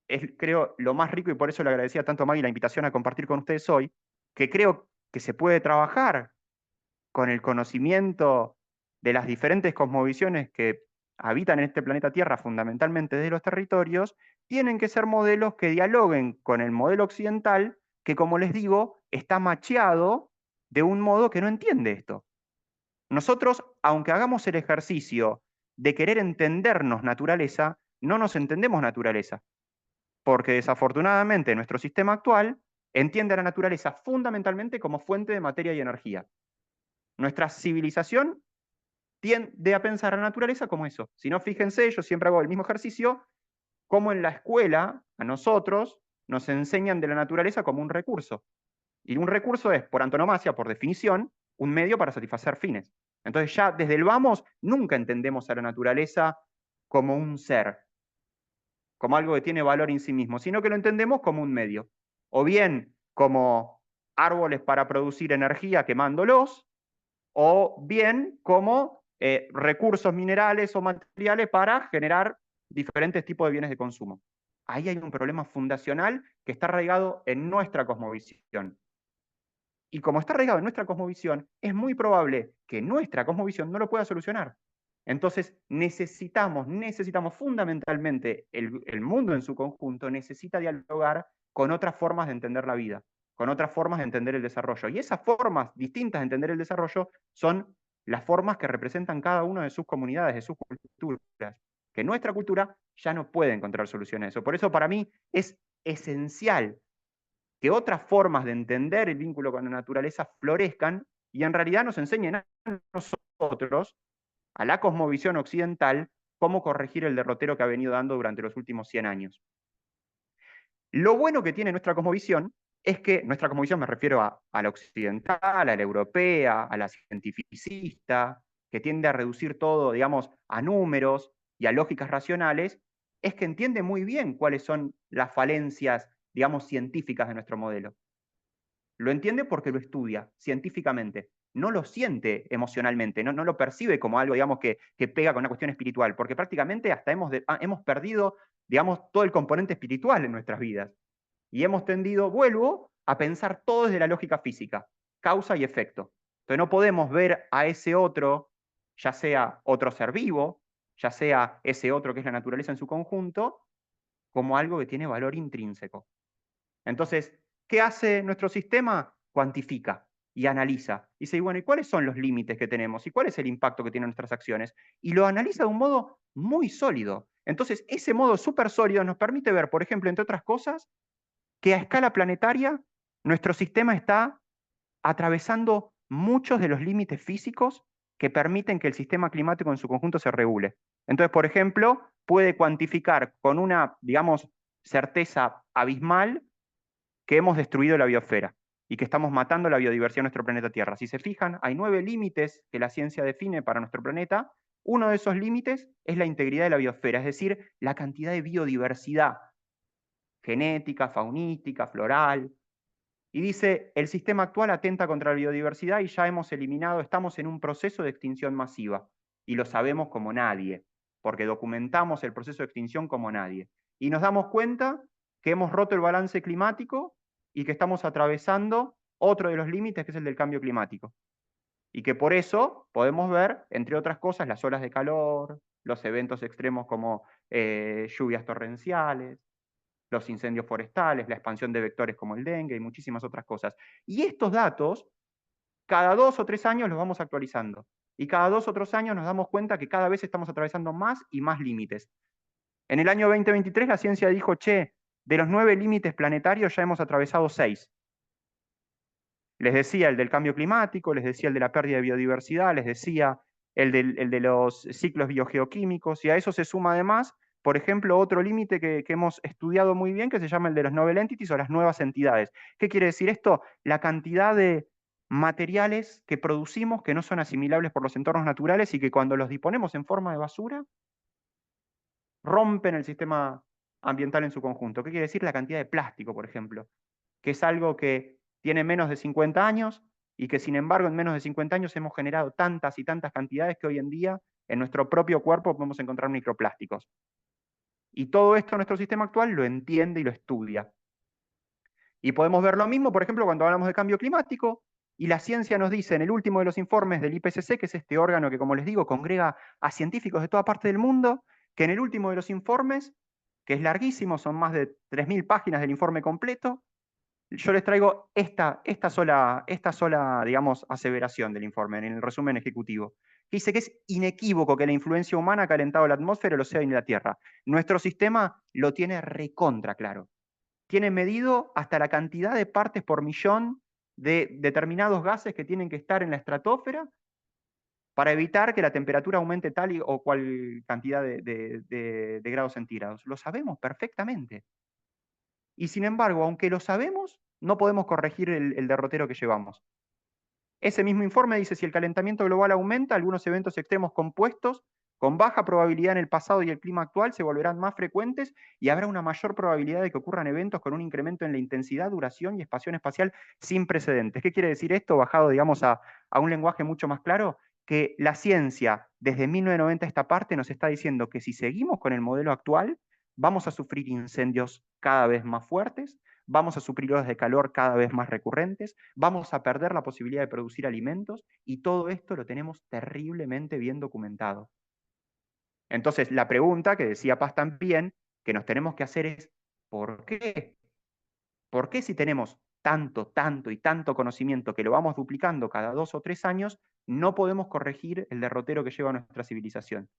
E: es, creo, lo más rico, y por eso le agradecía tanto a Maggie la invitación a compartir con ustedes hoy, que creo que se puede trabajar con el conocimiento de las diferentes cosmovisiones que habitan en este planeta Tierra, fundamentalmente de los territorios, tienen que ser modelos que dialoguen con el modelo occidental, que como les digo, está macheado de un modo que no entiende esto. Nosotros, aunque hagamos el ejercicio de querer entendernos naturaleza, no nos entendemos naturaleza, porque desafortunadamente nuestro sistema actual entiende a la naturaleza fundamentalmente como fuente de materia y energía. Nuestra civilización tiende a pensar a la naturaleza como eso. Si no, fíjense, yo siempre hago el mismo ejercicio, como en la escuela, a nosotros, nos enseñan de la naturaleza como un recurso. Y un recurso es, por antonomasia, por definición, un medio para satisfacer fines. Entonces ya desde el vamos nunca entendemos a la naturaleza como un ser, como algo que tiene valor en sí mismo, sino que lo entendemos como un medio. O bien como árboles para producir energía quemándolos, o bien como recursos minerales o materiales para generar diferentes tipos de bienes de consumo. Ahí hay un problema fundacional que está arraigado en nuestra cosmovisión. Y como está arraigado en nuestra cosmovisión, es muy probable que nuestra cosmovisión no lo pueda solucionar. Entonces necesitamos fundamentalmente, el mundo en su conjunto necesita dialogar con otras formas de entender la vida, con otras formas de entender el desarrollo. Y esas formas distintas de entender el desarrollo son las formas que representan cada una de sus comunidades, de sus culturas, que nuestra cultura ya no puede encontrar soluciones a eso. Por eso para mí es esencial que otras formas de entender el vínculo con la naturaleza florezcan y en realidad nos enseñen a nosotros, a la cosmovisión occidental, cómo corregir el derrotero que ha venido dando durante los últimos 100 años. Lo bueno que tiene nuestra cosmovisión es que, nuestra cosmovisión me refiero a la occidental, a la europea, a la cientificista, que tiende a reducir todo, digamos, a números y a lógicas racionales, es que entiende muy bien cuáles son las falencias, digamos, científicas de nuestro modelo. Lo entiende porque lo estudia científicamente. No lo siente emocionalmente, no lo percibe como algo, digamos, que pega con una cuestión espiritual, porque prácticamente hasta hemos perdido, digamos, todo el componente espiritual en nuestras vidas. Y hemos tendido, vuelvo, a pensar todo desde la lógica física, causa y efecto. Entonces no podemos ver a ese otro, ya sea otro ser vivo, ya sea ese otro que es la naturaleza en su conjunto, como algo que tiene valor intrínseco. Entonces, ¿qué hace nuestro sistema? Cuantifica y analiza. Y dice, bueno, ¿y cuáles son los límites que tenemos? ¿Y cuál es el impacto que tienen nuestras acciones? Y lo analiza de un modo muy sólido. Entonces, ese modo súper sólido nos permite ver, por ejemplo, entre otras cosas, que a escala planetaria nuestro sistema está atravesando muchos de los límites físicos que permiten que el sistema climático en su conjunto se regule. Entonces, por ejemplo, puede cuantificar con una, digamos, certeza abismal que hemos destruido la biosfera y que estamos matando la biodiversidad de nuestro planeta Tierra. Si se fijan, hay 9 límites que la ciencia define para nuestro planeta. Uno de esos límites es la integridad de la biosfera, es decir, la cantidad de biodiversidad genética, faunística, floral. Y dice, el sistema actual atenta contra la biodiversidad y ya hemos eliminado, estamos en un proceso de extinción masiva. Y lo sabemos como nadie, porque documentamos el proceso de extinción como nadie. Y nos damos cuenta que hemos roto el balance climático y que estamos atravesando otro de los límites, que es el del cambio climático. Y que por eso podemos ver, entre otras cosas, las olas de calor, los eventos extremos como lluvias torrenciales, los incendios forestales, la expansión de vectores como el dengue y muchísimas otras cosas. Y estos datos, cada 2 o 3 años los vamos actualizando. Y cada 2 o 3 años nos damos cuenta que cada vez estamos atravesando más y más límites. En el año 2023 la ciencia dijo, che, de los 9 límites planetarios ya hemos atravesado 6. Les decía el del cambio climático, les decía el de la pérdida de biodiversidad, les decía el de los ciclos biogeoquímicos, y a eso se suma además, por ejemplo, otro límite que hemos estudiado muy bien, que se llama el de los novel entities o las nuevas entidades. ¿Qué quiere decir esto? La cantidad de materiales que producimos que no son asimilables por los entornos naturales y que cuando los disponemos en forma de basura, rompen el sistema ambiental en su conjunto. ¿Qué quiere decir? La cantidad de plástico, por ejemplo, que es algo que tiene menos de 50 años y que sin embargo en menos de 50 años hemos generado tantas y tantas cantidades que hoy en día en nuestro propio cuerpo podemos encontrar microplásticos. Y todo esto nuestro sistema actual lo entiende y lo estudia. Y podemos ver lo mismo, por ejemplo, cuando hablamos de cambio climático, y la ciencia nos dice en el último de los informes del IPCC, que es este órgano que, como les digo, congrega a científicos de toda parte del mundo, que en el último de los informes, que es larguísimo, son más de 3.000 páginas del informe completo, yo les traigo esta sola, digamos, aseveración del informe, en el resumen ejecutivo, que dice que es inequívoco que la influencia humana ha calentado la atmósfera, el océano y la Tierra. Nuestro sistema lo tiene recontra claro. Tiene medido hasta la cantidad de partes por millón de determinados gases que tienen que estar en la estratosfera para evitar que la temperatura aumente tal o cual cantidad de grados centígrados. Lo sabemos perfectamente. Y sin embargo, aunque lo sabemos, no podemos corregir el derrotero que llevamos. Ese mismo informe dice, si el calentamiento global aumenta, algunos eventos extremos compuestos con baja probabilidad en el pasado y el clima actual se volverán más frecuentes y habrá una mayor probabilidad de que ocurran eventos con un incremento en la intensidad, duración y expansión espacial sin precedentes. ¿Qué quiere decir esto? Bajado, digamos, a un lenguaje mucho más claro, que la ciencia desde 1990 a esta parte nos está diciendo que si seguimos con el modelo actual, vamos a sufrir incendios cada vez más fuertes, vamos a sufrir olas de calor cada vez más recurrentes, vamos a perder la posibilidad de producir alimentos y todo esto lo tenemos terriblemente bien documentado. Entonces, la pregunta que decía Paz también, que nos tenemos que hacer es, ¿por qué? ¿Por qué si tenemos tanto, tanto y tanto conocimiento que lo vamos duplicando cada 2 o 3 años, no podemos corregir el derrotero que lleva a nuestra civilización?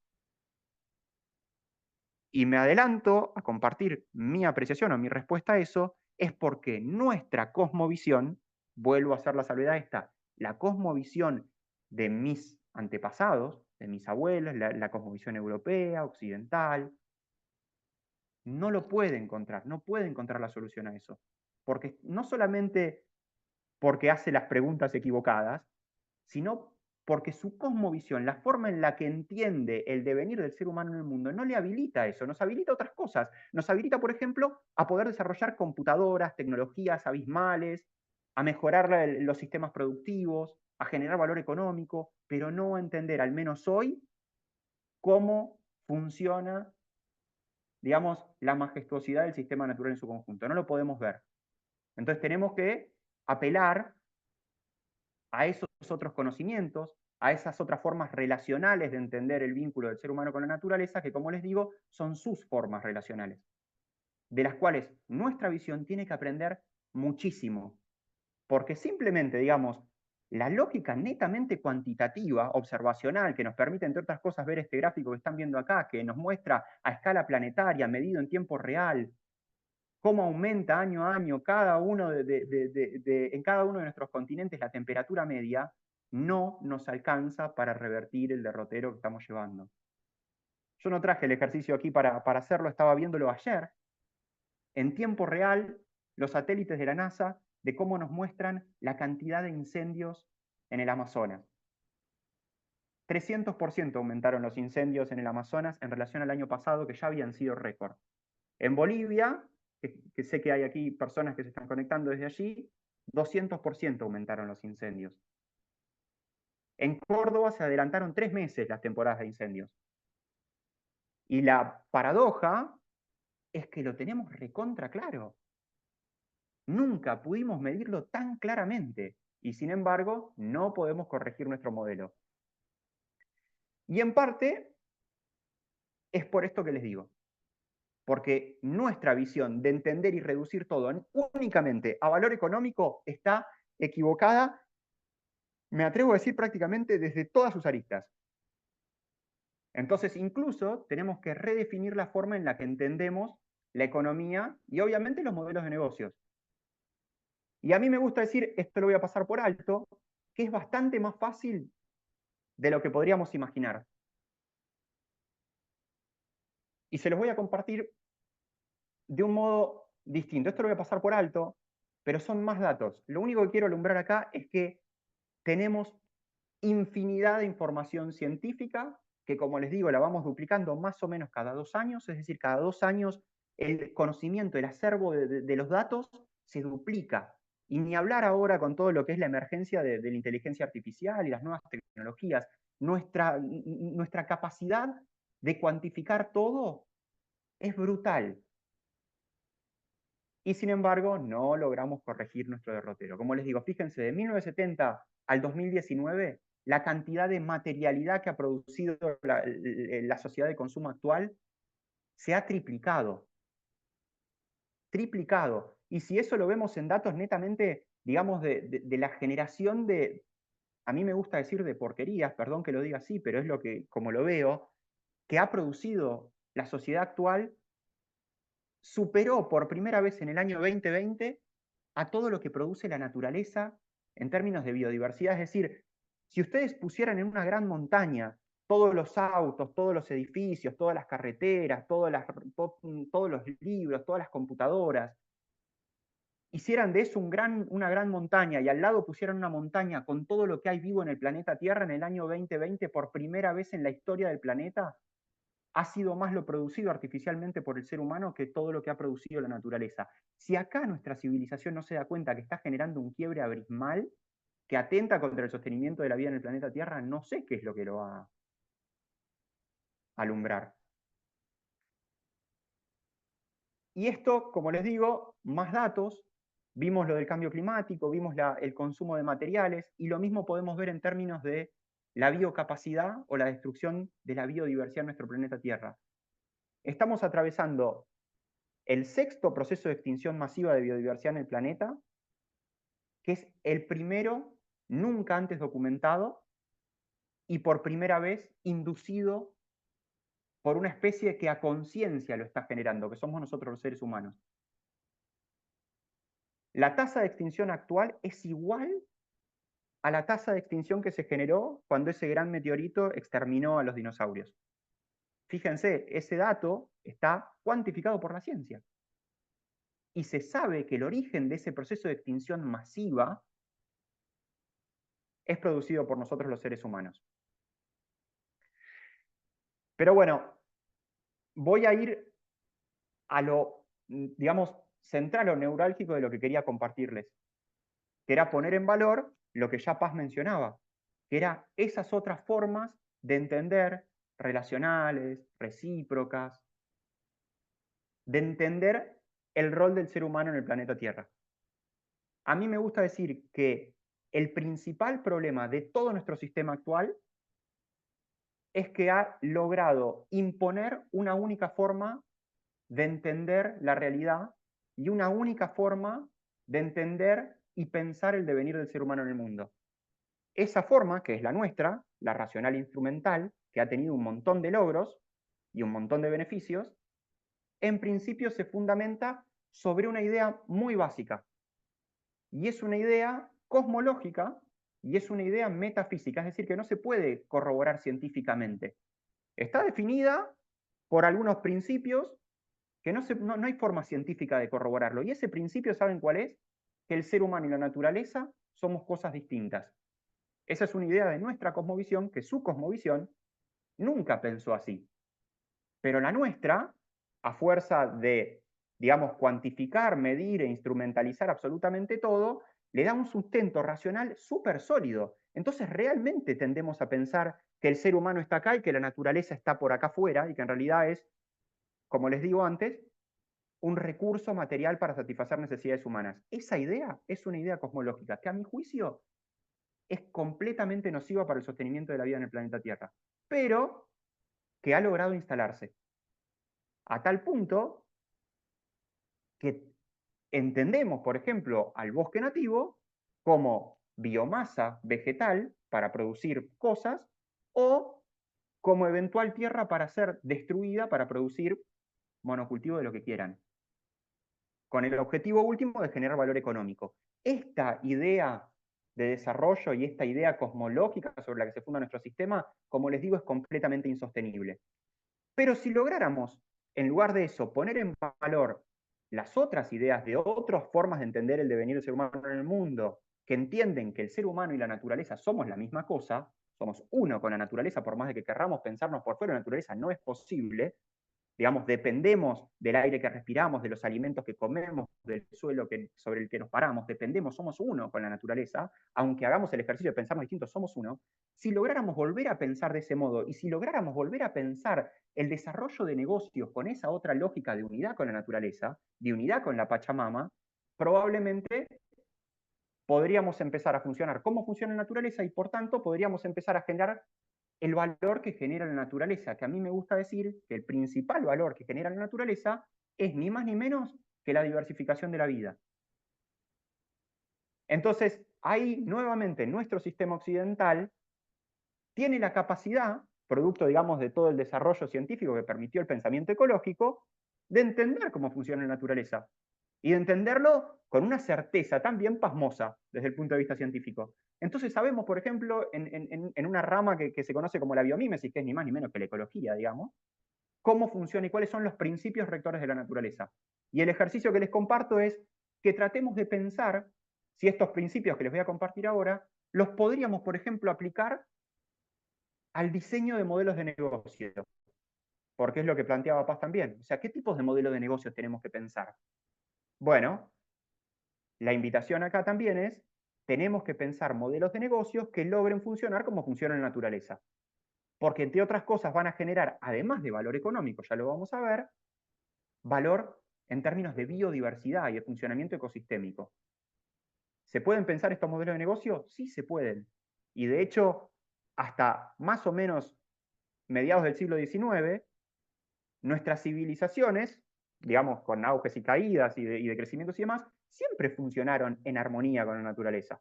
E: Y me adelanto a compartir mi apreciación o mi respuesta a eso, es porque nuestra cosmovisión, vuelvo a hacer la salvedad esta, la cosmovisión de mis antepasados, de mis abuelos, la cosmovisión europea, occidental, no lo puede encontrar, no puede encontrar la solución a eso. Porque no solamente porque hace las preguntas equivocadas, sino porque su cosmovisión, la forma en la que entiende el devenir del ser humano en el mundo, no le habilita eso, nos habilita otras cosas. Nos habilita, por ejemplo, a poder desarrollar computadoras, tecnologías abismales, a mejorar los sistemas productivos, a generar valor económico, pero no a entender, al menos hoy, cómo funciona, digamos, la majestuosidad del sistema natural en su conjunto. No lo podemos ver. Entonces tenemos que apelar a esos otros conocimientos, a esas otras formas relacionales de entender el vínculo del ser humano con la naturaleza, que como les digo, son sus formas relacionales, de las cuales nuestra visión tiene que aprender muchísimo, porque simplemente, digamos, la lógica netamente cuantitativa, observacional, que nos permite, entre otras cosas, ver este gráfico que están viendo acá, que nos muestra a escala planetaria, medido en tiempo real, cómo aumenta año a año en cada uno de nuestros continentes la temperatura media, no nos alcanza para revertir el derrotero que estamos llevando. Yo no traje el ejercicio aquí para hacerlo, estaba viéndolo ayer, en tiempo real, los satélites de la NASA, de cómo nos muestran la cantidad de incendios en el Amazonas. 300% aumentaron los incendios en el Amazonas en relación al año pasado, que ya habían sido récord. En Bolivia, que sé que hay aquí personas que se están conectando desde allí, 200% aumentaron los incendios. En Córdoba se adelantaron 3 meses las temporadas de incendios. Y la paradoja es que lo tenemos recontra claro. Nunca pudimos medirlo tan claramente y sin embargo no podemos corregir nuestro modelo. Y en parte es por esto que les digo. Porque nuestra visión de entender y reducir todo únicamente a valor económico está equivocada, me atrevo a decir prácticamente desde todas sus aristas. Entonces, incluso tenemos que redefinir la forma en la que entendemos la economía y obviamente los modelos de negocios. Y a mí me gusta decir, esto lo voy a pasar por alto, que es bastante más fácil de lo que podríamos imaginar. Y se los voy a compartir de un modo distinto. Esto lo voy a pasar por alto, pero son más datos. Lo único que quiero alumbrar acá es que tenemos infinidad de información científica que, como les digo, la vamos duplicando más o menos cada 2 años, es decir, cada 2 años el conocimiento, el acervo de los datos se duplica. Y ni hablar ahora con todo lo que es la emergencia de la inteligencia artificial y las nuevas tecnologías. Nuestra capacidad de cuantificar todo es brutal. Y sin embargo, no logramos corregir nuestro derrotero. Como les digo, fíjense, de 1970 al 2019, la cantidad de materialidad que ha producido la sociedad de consumo actual se ha triplicado. Triplicado. Y si eso lo vemos en datos netamente, digamos, de la generación de, a mí me gusta decir de porquerías, perdón que lo diga así, pero es lo que, como lo veo, que ha producido la sociedad actual, superó por primera vez en el año 2020 a todo lo que produce la naturaleza en términos de biodiversidad. Es decir, si ustedes pusieran en una gran montaña todos los autos, todos los edificios, todas las carreteras, todos los libros, todas las computadoras,
F: hicieran de eso una gran montaña y al lado pusieran una montaña con todo lo que hay vivo en el planeta Tierra en el año 2020, por primera vez en la historia del planeta, ha sido más lo producido artificialmente por el ser humano que todo lo que ha producido la naturaleza. Si acá nuestra civilización no se da cuenta que está generando un quiebre abismal que atenta contra el sostenimiento de la vida en el planeta Tierra, no sé qué es lo que lo va a alumbrar. Y esto, como les digo, más datos, vimos lo del cambio climático, vimos el consumo de materiales, y lo mismo podemos ver en términos de la biocapacidad o la destrucción de la biodiversidad en nuestro planeta Tierra. Estamos atravesando el 6º proceso de extinción masiva de biodiversidad en el planeta, que es el primero nunca antes documentado y por primera vez inducido por una especie que a conciencia lo está generando, que somos nosotros los seres humanos. La tasa de extinción actual es igual a la tasa de extinción que se generó cuando ese gran meteorito exterminó a los dinosaurios. Fíjense, ese dato está cuantificado por la ciencia. Y se sabe que el origen de ese proceso de extinción masiva es producido por nosotros los seres humanos. Pero bueno, voy a ir a lo, digamos, central o neurálgico de lo que quería compartirles, que era poner en valor lo que ya Paz mencionaba, que era esas otras formas de entender relacionales, recíprocas, de entender el rol del ser humano en el planeta Tierra. A mí me gusta decir que el principal problema de todo nuestro sistema actual es que ha logrado imponer una única forma de entender la realidad y una única forma de entender y pensar el devenir del ser humano en el mundo. Esa forma, que es la nuestra, la racional instrumental, que ha tenido un montón de logros y un montón de beneficios, en principio se fundamenta sobre una idea muy básica. Y es una idea cosmológica y es una idea metafísica, es decir, que no se puede corroborar científicamente. Está definida por algunos principios que no hay forma científica de corroborarlo. Y ese principio, ¿saben cuál es? Que el ser humano y la naturaleza somos cosas distintas. Esa es una idea de nuestra cosmovisión, que su cosmovisión nunca pensó así. Pero la nuestra, a fuerza de, digamos, cuantificar, medir e instrumentalizar absolutamente todo, le da un sustento racional súper sólido. Entonces realmente tendemos a pensar que el ser humano está acá y que la naturaleza está por acá afuera y que en realidad es, como les digo antes, un recurso material para satisfacer necesidades humanas. Esa idea es una idea cosmológica que a mi juicio es completamente nociva para el sostenimiento de la vida en el planeta Tierra, pero que ha logrado instalarse a tal punto que entendemos, por ejemplo, al bosque nativo como biomasa vegetal para producir cosas o como eventual tierra para ser destruida para producir monocultivo de lo que quieran, con el objetivo último de generar valor económico. Esta idea de desarrollo y esta idea cosmológica sobre la que se funda nuestro sistema, como les digo, es completamente insostenible. Pero si lográramos, en lugar de eso, poner en valor las otras ideas de otras formas de entender el devenir del ser humano en el mundo, que entienden que el ser humano y la naturaleza somos la misma cosa, somos uno con la naturaleza, por más de que querramos pensarnos por fuera de la naturaleza, no es posible. Digamos, dependemos del aire que respiramos, de los alimentos que comemos, del suelo sobre el que nos paramos, dependemos, somos uno con la naturaleza, aunque hagamos el ejercicio de pensarnos distintos, somos uno. Si lográramos volver a pensar de ese modo y si lográramos volver a pensar el desarrollo de negocios con esa otra lógica de unidad con la naturaleza, de unidad con la Pachamama, probablemente podríamos empezar a funcionar como funciona la naturaleza y por tanto podríamos empezar a generar el valor que genera la naturaleza, que a mí me gusta decir que el principal valor que genera la naturaleza es ni más ni menos que la diversificación de la vida. Entonces, ahí nuevamente nuestro sistema occidental tiene la capacidad, producto, digamos, de todo el desarrollo científico que permitió el pensamiento ecológico, de entender cómo funciona la naturaleza y de entenderlo con una certeza también pasmosa desde el punto de vista científico. Entonces sabemos, por ejemplo, en una rama que se conoce como la biomímesis, que es ni más ni menos que la ecología, digamos, cómo funciona y cuáles son los principios rectores de la naturaleza. Y el ejercicio que les comparto es que tratemos de pensar si estos principios que les voy a compartir ahora los podríamos, por ejemplo, aplicar al diseño de modelos de negocio, porque es lo que planteaba Paz también. O sea, ¿qué tipos de modelos de negocios tenemos que pensar? Bueno, la invitación acá también es, tenemos que pensar modelos de negocios que logren funcionar como funciona en la naturaleza. Porque entre otras cosas van a generar, además de valor económico, ya lo vamos a ver, valor en términos de biodiversidad y de funcionamiento ecosistémico. ¿Se pueden pensar estos modelos de negocio? Sí, se pueden. Y de hecho, hasta más o menos mediados del siglo XIX, nuestras civilizaciones, digamos, con auges y caídas y de crecimientos y demás, siempre funcionaron en armonía con la naturaleza.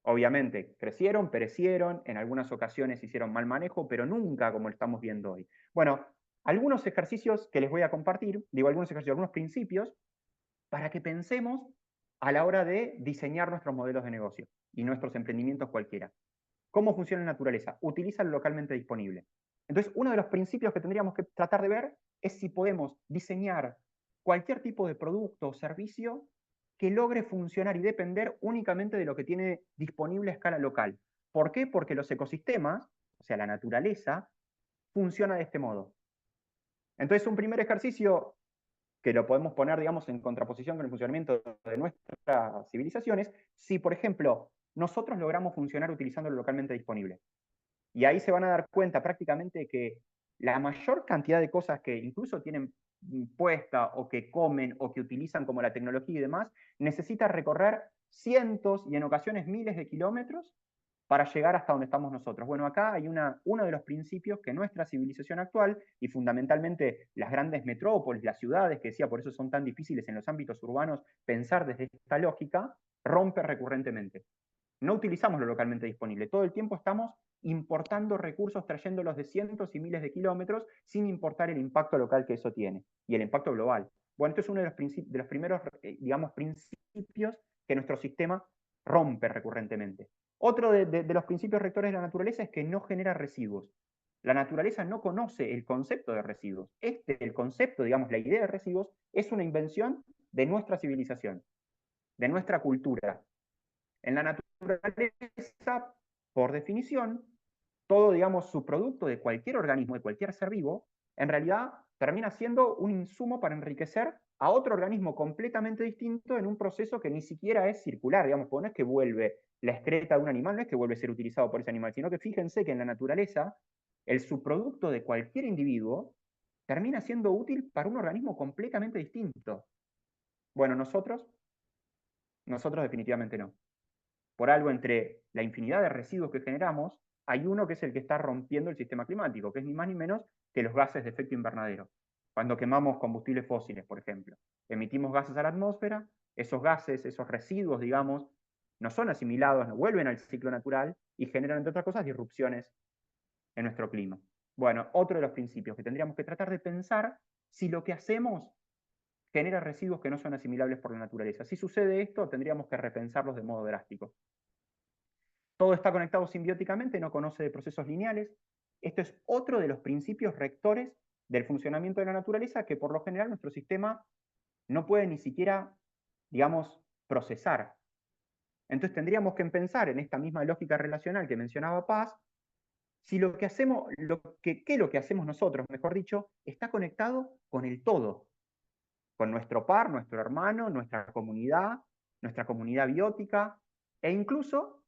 F: Obviamente, crecieron, perecieron, en algunas ocasiones hicieron mal manejo, pero nunca como lo estamos viendo hoy. Bueno, algunos ejercicios que les voy a compartir, digo algunos ejercicios, algunos principios, para que pensemos a la hora de diseñar nuestros modelos de negocio y nuestros emprendimientos cualquiera. ¿Cómo funciona la naturaleza? Utiliza lo localmente disponible. Entonces, uno de los principios que tendríamos que tratar de ver es si podemos diseñar cualquier tipo de producto o servicio que logre funcionar y depender únicamente de lo que tiene disponible a escala local. ¿Por qué? Porque los ecosistemas, o sea, la naturaleza, funciona de este modo. Entonces, un primer ejercicio que lo podemos poner, digamos, en contraposición con el funcionamiento de nuestras civilizaciones, si, por ejemplo, nosotros logramos funcionar utilizando lo localmente disponible. Y ahí se van a dar cuenta prácticamente que la mayor cantidad de cosas que incluso tienen puesta o que comen o que utilizan como la tecnología y demás, necesita recorrer cientos y en ocasiones miles de kilómetros para llegar hasta donde estamos nosotros. Bueno, acá hay uno de los principios que nuestra civilización actual, y fundamentalmente las grandes metrópolis, las ciudades, que decía, por eso son tan difíciles en los ámbitos urbanos pensar desde esta lógica, rompe recurrentemente. No utilizamos lo localmente disponible. Todo el tiempo estamos importando recursos, trayéndolos de cientos y miles de kilómetros, sin importar el impacto local que eso tiene, y el impacto global. Bueno, esto es uno de los primeros, digamos, principios que nuestro sistema rompe recurrentemente. Otro de los principios rectores de la naturaleza es que no genera residuos. La naturaleza no conoce el concepto de residuos. El concepto, digamos, la idea de residuos, es una invención de nuestra civilización, de nuestra cultura. En la naturaleza, por definición, todo, digamos, subproducto de cualquier organismo, de cualquier ser vivo, en realidad termina siendo un insumo para enriquecer a otro organismo completamente distinto en un proceso que ni siquiera es circular, digamos, porque no es que vuelve la excreta de un animal, no es que vuelve a ser utilizado por ese animal, sino que fíjense que en la naturaleza el subproducto de cualquier individuo termina siendo útil para un organismo completamente distinto. Bueno, nosotros definitivamente no. Por algo, entre la infinidad de residuos que generamos, hay uno que es el que está rompiendo el sistema climático, que es ni más ni menos que los gases de efecto invernadero. Cuando quemamos combustibles fósiles, por ejemplo, emitimos gases a la atmósfera, esos gases, esos residuos, digamos, no son asimilados, no vuelven al ciclo natural y generan, entre otras cosas, disrupciones en nuestro clima. Bueno, otro de los principios que tendríamos que tratar de pensar si lo que hacemos genera residuos que no son asimilables por la naturaleza. Si sucede esto, tendríamos que repensarlos de modo drástico. Todo está conectado simbióticamente, no conoce de procesos lineales. Esto es otro de los principios rectores del funcionamiento de la naturaleza que por lo general nuestro sistema no puede ni siquiera, digamos, procesar. Entonces tendríamos que pensar en esta misma lógica relacional que mencionaba Paz, si lo que hacemos, lo que hacemos nosotros, mejor dicho, está conectado con el todo, con nuestro par, nuestro hermano, nuestra comunidad biótica, e incluso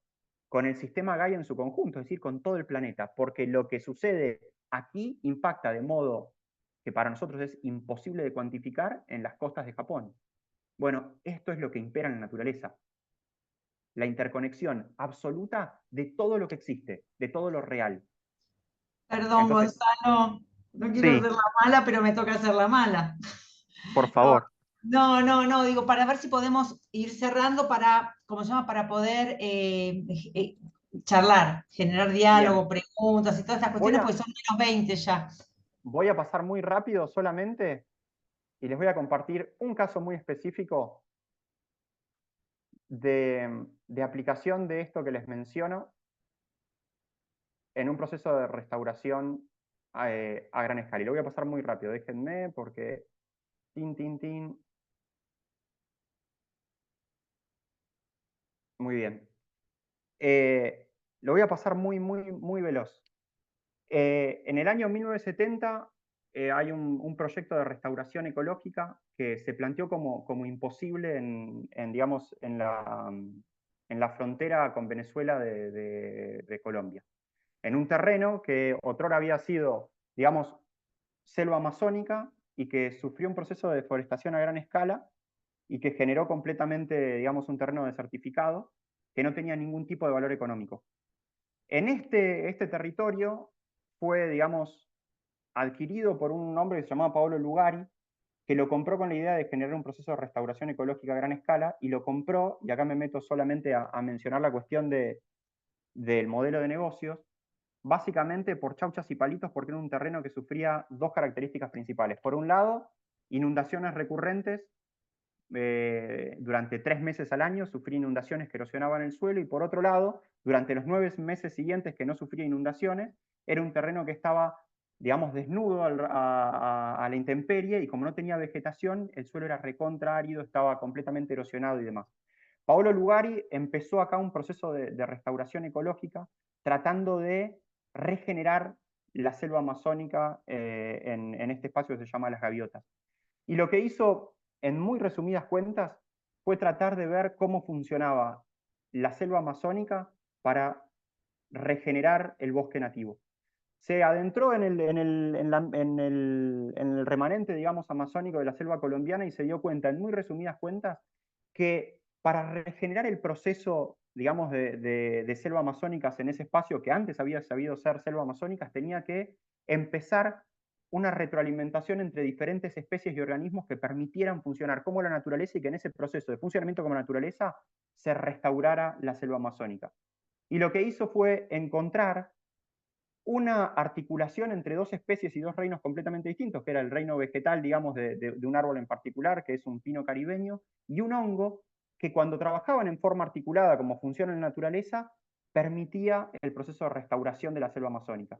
F: con el sistema Gaia en su conjunto, es decir, con todo el planeta, porque lo que sucede aquí impacta de modo que para nosotros es imposible de cuantificar en las costas de Japón. Bueno, esto es lo que impera en la naturaleza. La interconexión absoluta de todo lo que existe, de todo lo real.
A: Perdón,
F: Entonces,
A: Gonzalo, no quiero
F: sí,
A: hacer la mala, pero me toca hacer la mala.
E: Por favor.
A: No, digo, para ver si podemos ir cerrando para, ¿cómo se llama? Para poder charlar, generar diálogo,
F: bien.
A: preguntas y todas estas cuestiones, porque son menos 20 ya.
F: Voy a pasar muy rápido solamente y les voy a compartir un caso muy específico de aplicación de esto que les menciono en un proceso de restauración a gran escala. Y lo voy a pasar muy rápido, déjenme porque... Muy bien. Lo voy a pasar muy veloz. En el año 1970 hay un proyecto de restauración ecológica que se planteó como imposible digamos, en la frontera con Venezuela de Colombia. En un terreno que otrora había sido, digamos, selva amazónica y que sufrió un proceso de deforestación a gran escala y que generó completamente, digamos, un terreno desertificado que no tenía ningún tipo de valor económico. En este territorio fue, digamos, adquirido por un hombre que se llamaba Paolo Lugari, que lo compró con la idea de generar un proceso de restauración ecológica a gran escala, y lo compró, y acá me meto solamente a mencionar la cuestión del modelo de negocios, básicamente por chauchas y palitos, porque era un terreno que sufría dos características principales. Por un lado, inundaciones recurrentes. Durante 3 meses al año sufría inundaciones que erosionaban el suelo, y por otro lado, durante los 9 meses siguientes que no sufría inundaciones, era un terreno que estaba, digamos, desnudo a la intemperie, y como no tenía vegetación, el suelo era recontra árido, estaba completamente erosionado y demás. Paolo Lugari empezó acá un proceso de restauración ecológica, tratando de regenerar la selva amazónica en este espacio que se llama Las Gaviotas. Y lo que hizo, en muy resumidas cuentas, fue tratar de ver cómo funcionaba la selva amazónica para regenerar el bosque nativo. Se adentró en el remanente, digamos, amazónico de la selva colombiana, y se dio cuenta, en muy resumidas cuentas, que para regenerar el proceso, digamos, de selva amazónicas en ese espacio que antes había sabido ser selva amazónicas, tenía que empezar una retroalimentación entre diferentes especies y organismos que permitieran funcionar como la naturaleza, y que en ese proceso de funcionamiento como naturaleza se restaurara la selva amazónica. Y lo que hizo fue encontrar una articulación entre dos especies y dos reinos completamente distintos, que era el reino vegetal, digamos, de un árbol en particular, que es un pino caribeño, y un hongo que, cuando trabajaban en forma articulada, como funciona en la naturaleza, permitía el proceso de restauración de la selva amazónica.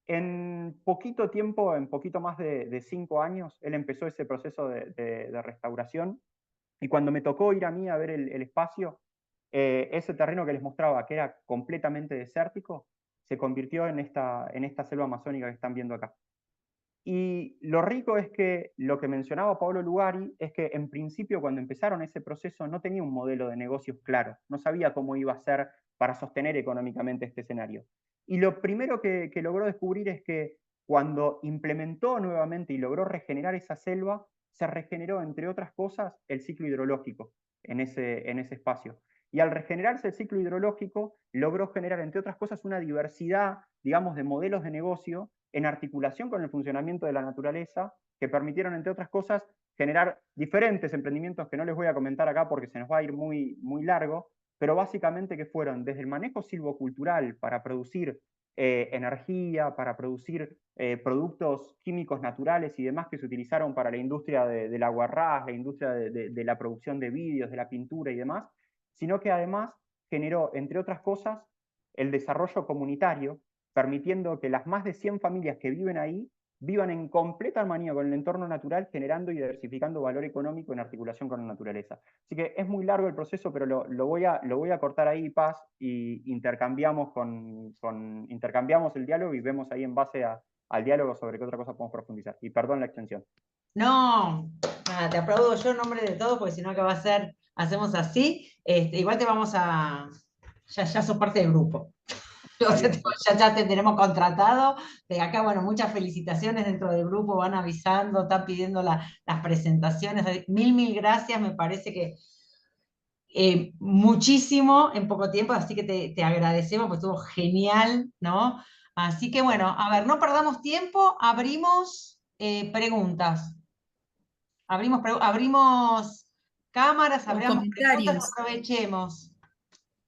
F: En poquito tiempo, en poquito más de 5 años, él empezó ese proceso de restauración, y cuando me tocó ir a mí a ver el espacio, ese terreno que les mostraba, que era completamente desértico, se convirtió en esta selva amazónica que están viendo acá. Y lo rico es que lo que mencionaba Paolo Lugari es que, en principio, cuando empezaron ese proceso, no tenía un modelo de negocios claro, no sabía cómo iba a ser para sostener económicamente este escenario. Y lo primero que logró descubrir es que, cuando implementó nuevamente y logró regenerar esa selva, se regeneró, entre otras cosas, el ciclo hidrológico en ese espacio. Y al regenerarse el ciclo hidrológico, logró generar, entre otras cosas, una diversidad, digamos, de modelos de negocio en articulación con el funcionamiento de la naturaleza, que permitieron, entre otras cosas, generar diferentes emprendimientos que no les voy a comentar acá porque se nos va a ir muy largo, pero básicamente que fueron desde el manejo silvocultural para producir energía, para producir productos químicos naturales y demás que se utilizaron para la industria del aguarrás, la industria de la producción de vídeos, de la pintura y demás, sino que además generó, entre otras cosas, el desarrollo comunitario, permitiendo que las más de 100 familias que viven ahí vivan en completa armonía con el entorno natural, generando y diversificando valor económico en articulación con la naturaleza. Así que es muy largo el proceso, pero lo voy a cortar ahí, Paz, y intercambiamos el diálogo, y vemos ahí, en base al diálogo, sobre qué otra cosa podemos profundizar. Y perdón la extensión.
A: No, nada, te aplaudo yo en nombre de todos, porque si no, ¿qué va a ser? Hacemos así. Igual te vamos a... Ya sos parte del grupo. Ya te tenemos contratado. De acá, bueno, muchas felicitaciones dentro del grupo, van avisando, están pidiendo las presentaciones. Mil gracias, me parece que muchísimo en poco tiempo, así que te agradecemos, pues estuvo genial, ¿no? Así que bueno, a ver, no perdamos tiempo, abrimos preguntas. Abrimos cámaras,
B: O
A: abrimos preguntas,
B: comentarios.
A: aprovechemos.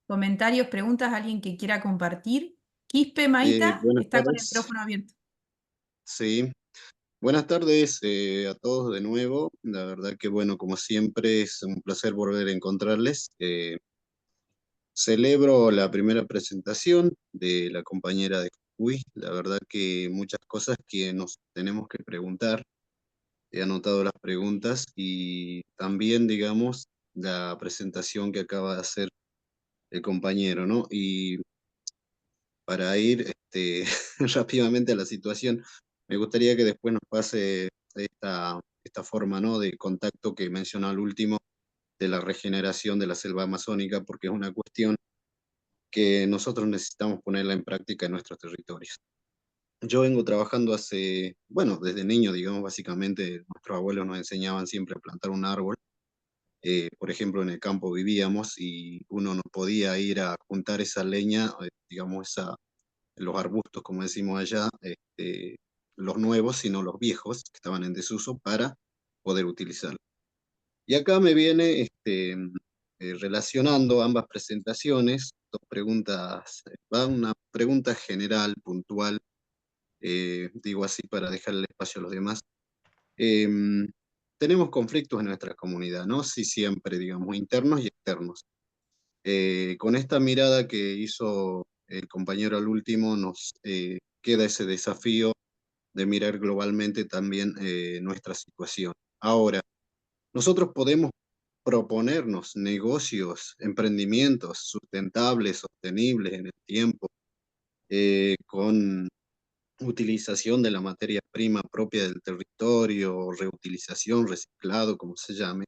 B: Comentarios, preguntas, alguien que quiera compartir. Quispe, Maita,
G: Buenas
B: está con el
G: tardes.
B: micrófono abierto.
G: Sí, buenas tardes a todos de nuevo. La verdad que, bueno, como siempre, es un placer volver a encontrarles. Celebro la primera presentación de la compañera de Jujuy. La verdad que muchas cosas que nos tenemos que preguntar. He anotado las preguntas, y también, digamos, la presentación que acaba de hacer el compañero, ¿no? Y para ir rápidamente a la situación, me gustaría que después nos pase esta forma, ¿no?, de contacto que mencionó al último, de la regeneración de la selva amazónica, porque es una cuestión que nosotros necesitamos ponerla en práctica en nuestros territorios. Yo vengo trabajando bueno, desde niño, digamos, básicamente, nuestros abuelos nos enseñaban siempre a plantar un árbol. Por ejemplo, en el campo vivíamos y uno no podía ir a juntar esa leña, digamos, los arbustos, como decimos allá, los nuevos, sino los viejos, que estaban en desuso, para poder utilizarlos. Y acá me viene relacionando ambas presentaciones, dos preguntas, va una pregunta general, puntual, digo así para dejarle espacio a los demás. Tenemos conflictos en nuestra comunidad, ¿no? Sí, siempre, digamos, internos y externos. Con esta mirada que hizo el compañero al último, nos queda ese desafío de mirar globalmente también nuestra situación. Ahora, nosotros podemos proponernos negocios, emprendimientos sustentables, sostenibles en el tiempo, con utilización de la materia prima propia del territorio, reutilización, reciclado, como se llame.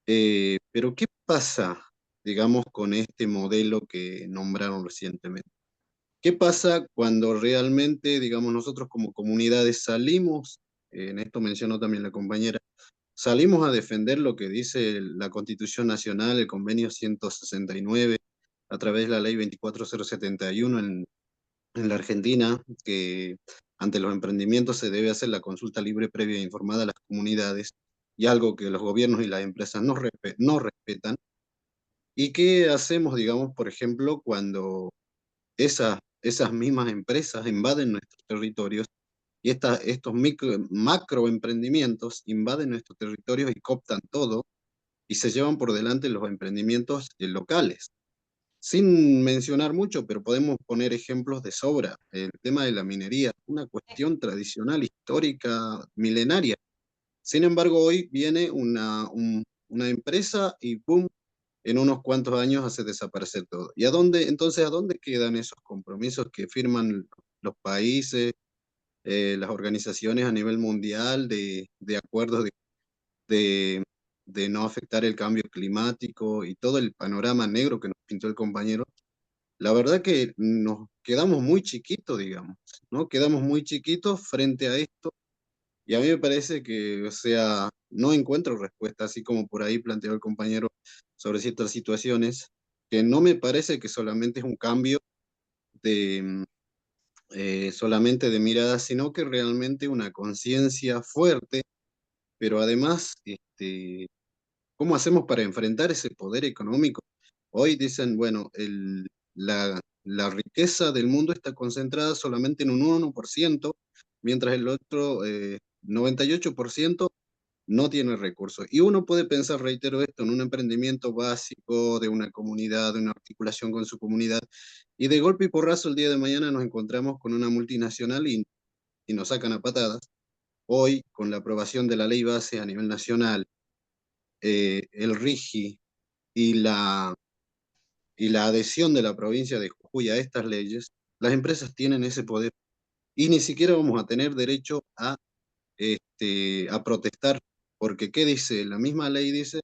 G: Pero ¿qué pasa, digamos, con este modelo que nombraron recientemente? ¿Qué pasa cuando realmente, digamos, nosotros como comunidades salimos, en esto mencionó también la compañera, salimos a defender lo que dice la Constitución Nacional, el Convenio 169, a través de la Ley 24071 en la Argentina, que ante los emprendimientos se debe hacer la consulta libre, previa e informada a las comunidades, y algo que los gobiernos y las empresas no respetan? ¿Y qué hacemos, digamos, por ejemplo, cuando esas mismas empresas invaden nuestros territorios y estos macroemprendimientos invaden nuestros territorios y cooptan todo y se llevan por delante los emprendimientos locales? Sin mencionar mucho, pero podemos poner ejemplos de sobra. El tema de la minería, una cuestión tradicional, histórica, milenaria. Sin embargo, hoy viene una empresa y ¡pum!, en unos cuantos años hace desaparecer todo. ¿Y entonces, a dónde quedan esos compromisos que firman los países, las organizaciones a nivel mundial de acuerdos de, de no afectar el cambio climático y todo el panorama negro que nos pintó el compañero? La verdad que nos quedamos muy chiquitos, digamos, ¿no? Quedamos muy chiquitos frente a esto y a mí me parece que, o sea, no encuentro respuesta, así como por ahí planteó el compañero sobre ciertas situaciones, que no me parece que solamente es un cambio de solamente de mirada, sino que realmente una conciencia fuerte, pero además, ¿cómo hacemos para enfrentar ese poder económico? Hoy dicen, bueno, la riqueza del mundo está concentrada solamente en un 1%, mientras el otro 98% no tiene recursos. Y uno puede pensar, reitero esto, en un emprendimiento básico de una comunidad, de una articulación con su comunidad, y de golpe y porrazo el día de mañana nos encontramos con una multinacional y nos sacan a patadas. Hoy, con la aprobación de la ley base a nivel nacional, el RIGI y la adhesión de la provincia de Jujuy a estas leyes, las empresas tienen ese poder y ni siquiera vamos a tener derecho a protestar, porque ¿qué dice? La misma ley dice,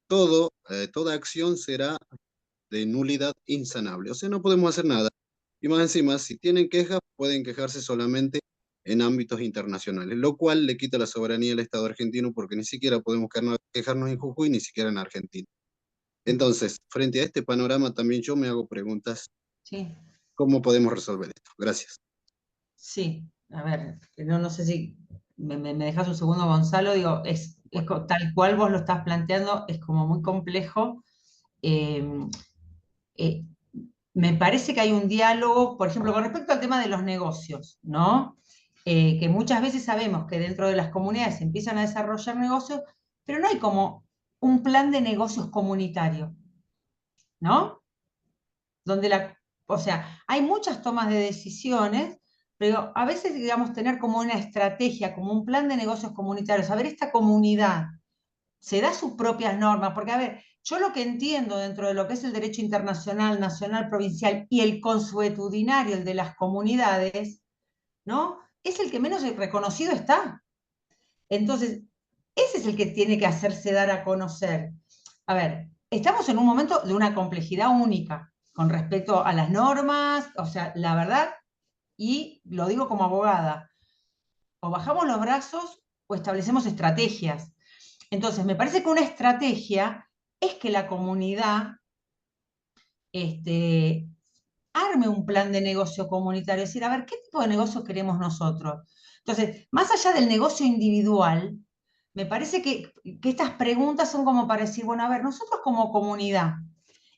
G: toda acción será de nulidad insanable, o sea, no podemos hacer nada. Y más encima, si tienen quejas, pueden quejarse solamente en ámbitos internacionales, lo cual le quita la soberanía al Estado argentino, porque ni siquiera podemos quejarnos en Jujuy, ni siquiera en Argentina. Entonces, frente a este panorama, también yo me hago preguntas.
A: Sí.
G: ¿Cómo podemos resolver esto? Gracias.
A: Sí, a ver, no sé si me dejas un segundo, Gonzalo, digo, tal cual vos lo estás planteando, es como muy complejo. Me parece que hay un diálogo, por ejemplo, con respecto al tema de los negocios, ¿no? Que muchas veces sabemos que dentro de las comunidades se empiezan a desarrollar negocios, pero no hay como un plan de negocios comunitario, ¿no? O sea, hay muchas tomas de decisiones, pero a veces, digamos, tener como una estrategia, como un plan de negocios comunitarios, a ver, esta comunidad se da sus propias normas, porque, a ver, Yo lo que entiendo dentro de lo que es el derecho internacional, nacional, provincial y el consuetudinario, el de las comunidades, ¿no? Es el que menos reconocido está. Entonces, ese es el que tiene que hacerse dar a conocer. A ver, estamos en un momento de una complejidad única con respecto a las normas, o sea, la verdad, y lo digo como abogada, o bajamos los brazos o establecemos estrategias. Entonces, me parece que una estrategia es que la comunidad arme un plan de negocio comunitario, es decir, a ver, ¿qué tipo de negocio queremos nosotros? Entonces, más allá del negocio individual, me parece que estas preguntas son como para decir, bueno, a ver, nosotros como comunidad,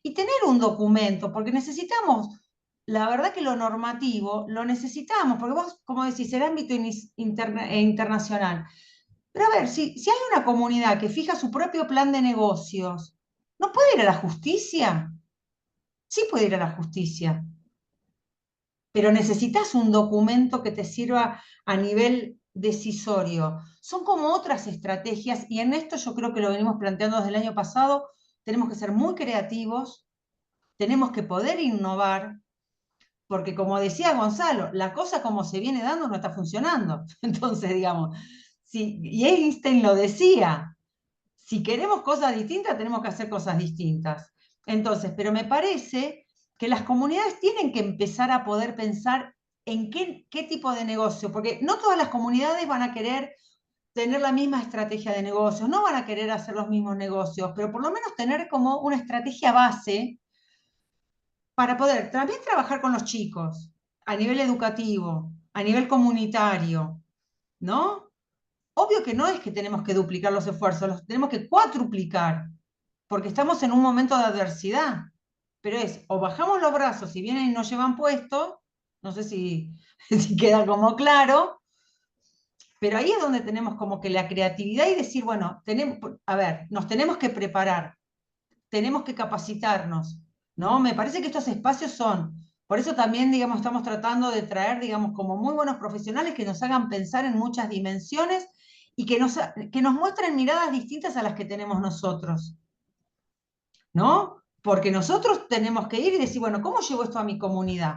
A: y tener un documento, porque necesitamos, la verdad que lo normativo lo necesitamos, porque vos, como decís, el ámbito internacional. Pero a ver, si hay una comunidad que fija su propio plan de negocios, ¿no puede ir a la justicia? Sí puede ir a la justicia, pero necesitas un documento que te sirva a nivel decisorio. Son como otras estrategias y en esto yo creo que lo venimos planteando desde el año pasado. Tenemos que ser muy creativos, tenemos que poder innovar, porque como decía Gonzalo, la cosa como se viene dando no está funcionando. Entonces, digamos, y Einstein lo decía, si queremos cosas distintas, tenemos que hacer cosas distintas. Entonces, pero me parece que las comunidades tienen que empezar a poder pensar en qué tipo de negocio, porque no todas las comunidades van a querer tener la misma estrategia de negocios, no van a querer hacer los mismos negocios, pero por lo menos tener como una estrategia base para poder también trabajar con los chicos a nivel educativo, a nivel comunitario, ¿no? Obvio que no es que tenemos que duplicar los esfuerzos, los tenemos que cuatruplicar, porque estamos en un momento de adversidad. Pero es, o bajamos los brazos y vienen y nos llevan puesto, no sé si, si queda como claro, pero ahí es donde tenemos como que la creatividad y decir, bueno, a ver, nos tenemos que preparar, tenemos que capacitarnos, ¿no? Me parece que estos espacios son, por eso también, digamos, estamos tratando de traer, digamos, como muy buenos profesionales que nos hagan pensar en muchas dimensiones y que nos muestren miradas distintas a las que tenemos nosotros, ¿no? Porque nosotros tenemos que ir y decir, bueno, ¿cómo llevo esto a mi comunidad?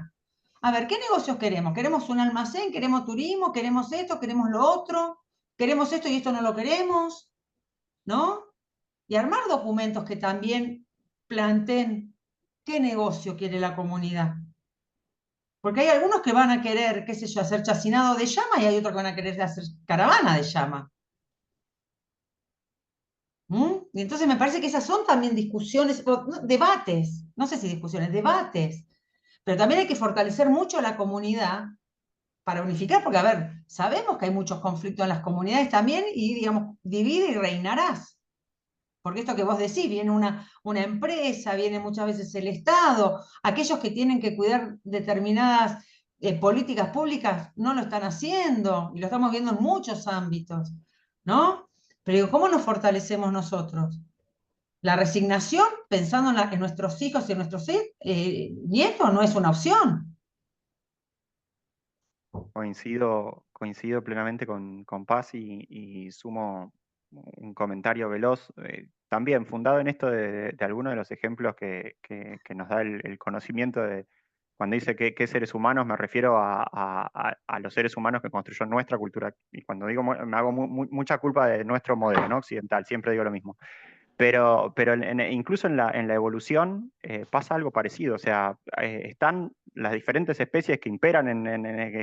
A: A ver, ¿qué negocios queremos? ¿Queremos un almacén? ¿Queremos turismo? ¿Queremos esto? ¿Queremos lo otro? ¿Queremos esto y esto no lo queremos? ¿No? Y armar documentos que también planteen qué negocio quiere la comunidad. Porque hay algunos que van a querer, qué sé yo, hacer chacinado de llama y hay otros que van a querer hacer caravana de llama. Y entonces me parece que esas son también discusiones, debates, no sé si discusiones, debates. Pero también hay que fortalecer mucho a la comunidad para unificar, porque, a ver, sabemos que hay muchos conflictos en las comunidades también y, digamos, divide y reinarás. Porque esto que vos decís, viene una empresa, viene muchas veces el Estado, aquellos que tienen que cuidar determinadas políticas públicas no lo están haciendo, y lo estamos viendo en muchos ámbitos, ¿no? Pero digo, ¿cómo nos fortalecemos nosotros? La resignación, pensando en nuestros hijos y en nuestros nietos, no es una opción.
E: Coincido plenamente con Paz y sumo un comentario veloz, también fundado en esto de algunos de los ejemplos que nos da el conocimiento de cuando dice qué seres humanos, me refiero a los seres humanos que construyó nuestra cultura. Y cuando digo, me hago mucha culpa de nuestro modelo, ¿no? Occidental, siempre digo lo mismo. Pero incluso en la evolución pasa algo parecido, o sea, están las diferentes especies que imperan,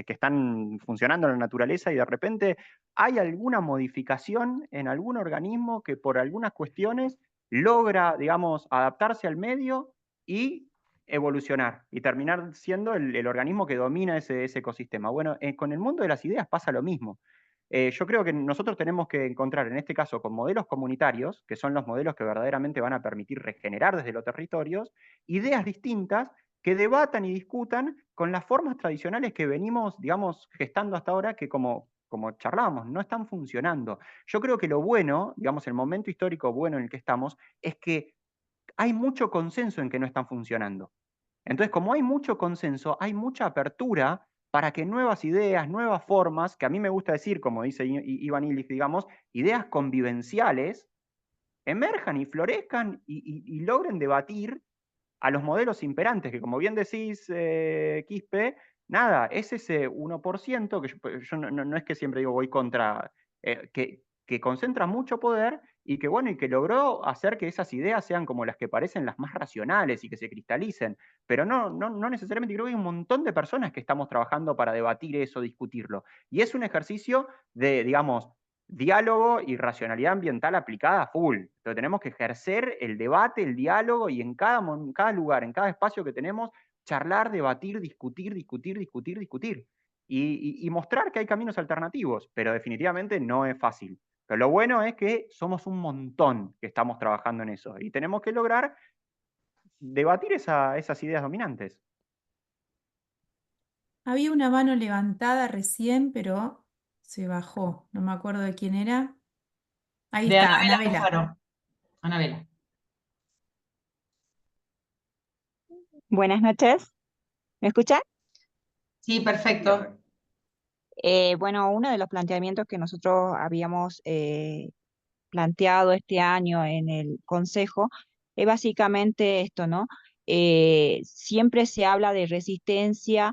E: que están funcionando en la naturaleza y de repente hay alguna modificación en algún organismo que por algunas cuestiones logra, digamos, adaptarse al medio y evolucionar y terminar siendo el organismo que domina ese ecosistema. Bueno, con el mundo de las ideas pasa lo mismo. Yo creo que nosotros tenemos que encontrar, en este caso, con modelos comunitarios, que son los modelos que verdaderamente van a permitir regenerar desde los territorios, ideas distintas que debatan y discutan con las formas tradicionales que venimos, digamos, gestando hasta ahora, que como charlábamos, no están funcionando. Yo creo que lo bueno, digamos, el momento histórico bueno en el que estamos, es que hay mucho consenso en que no están funcionando. Entonces, como hay mucho consenso, hay mucha apertura para que nuevas ideas, nuevas formas, que a mí me gusta decir, como dice Ivan Illich, digamos, ideas convivenciales,
F: emerjan y florezcan y logren debatir a los modelos imperantes, que como bien decís, Quispe, nada, es ese 1% que yo no es que siempre digo voy contra, que concentra mucho poder y que, bueno, y que logró hacer que esas ideas sean como las que parecen las más racionales y que se cristalicen. Pero no necesariamente, creo que hay un montón de personas que estamos trabajando para debatir eso, discutirlo. Y es un ejercicio de, digamos, diálogo y racionalidad ambiental aplicada a full. Entonces tenemos que ejercer el debate, el diálogo y en cada lugar, en cada espacio que tenemos, charlar, debatir, discutir. Y mostrar que hay caminos alternativos, pero definitivamente no es fácil. Pero lo bueno es que somos un montón que estamos trabajando en eso y tenemos que lograr debatir esas ideas dominantes.
B: Había una mano levantada recién, pero se bajó. No me acuerdo de quién era. Ahí
A: De
B: está,
A: Anabela
B: Anabela.
A: Búfaro. Anabela.
H: Buenas noches, ¿me escuchan?
A: Sí, perfecto.
H: Bueno, uno de los planteamientos que nosotros habíamos planteado este año en el Consejo es básicamente esto, ¿no? Siempre se habla de resistencia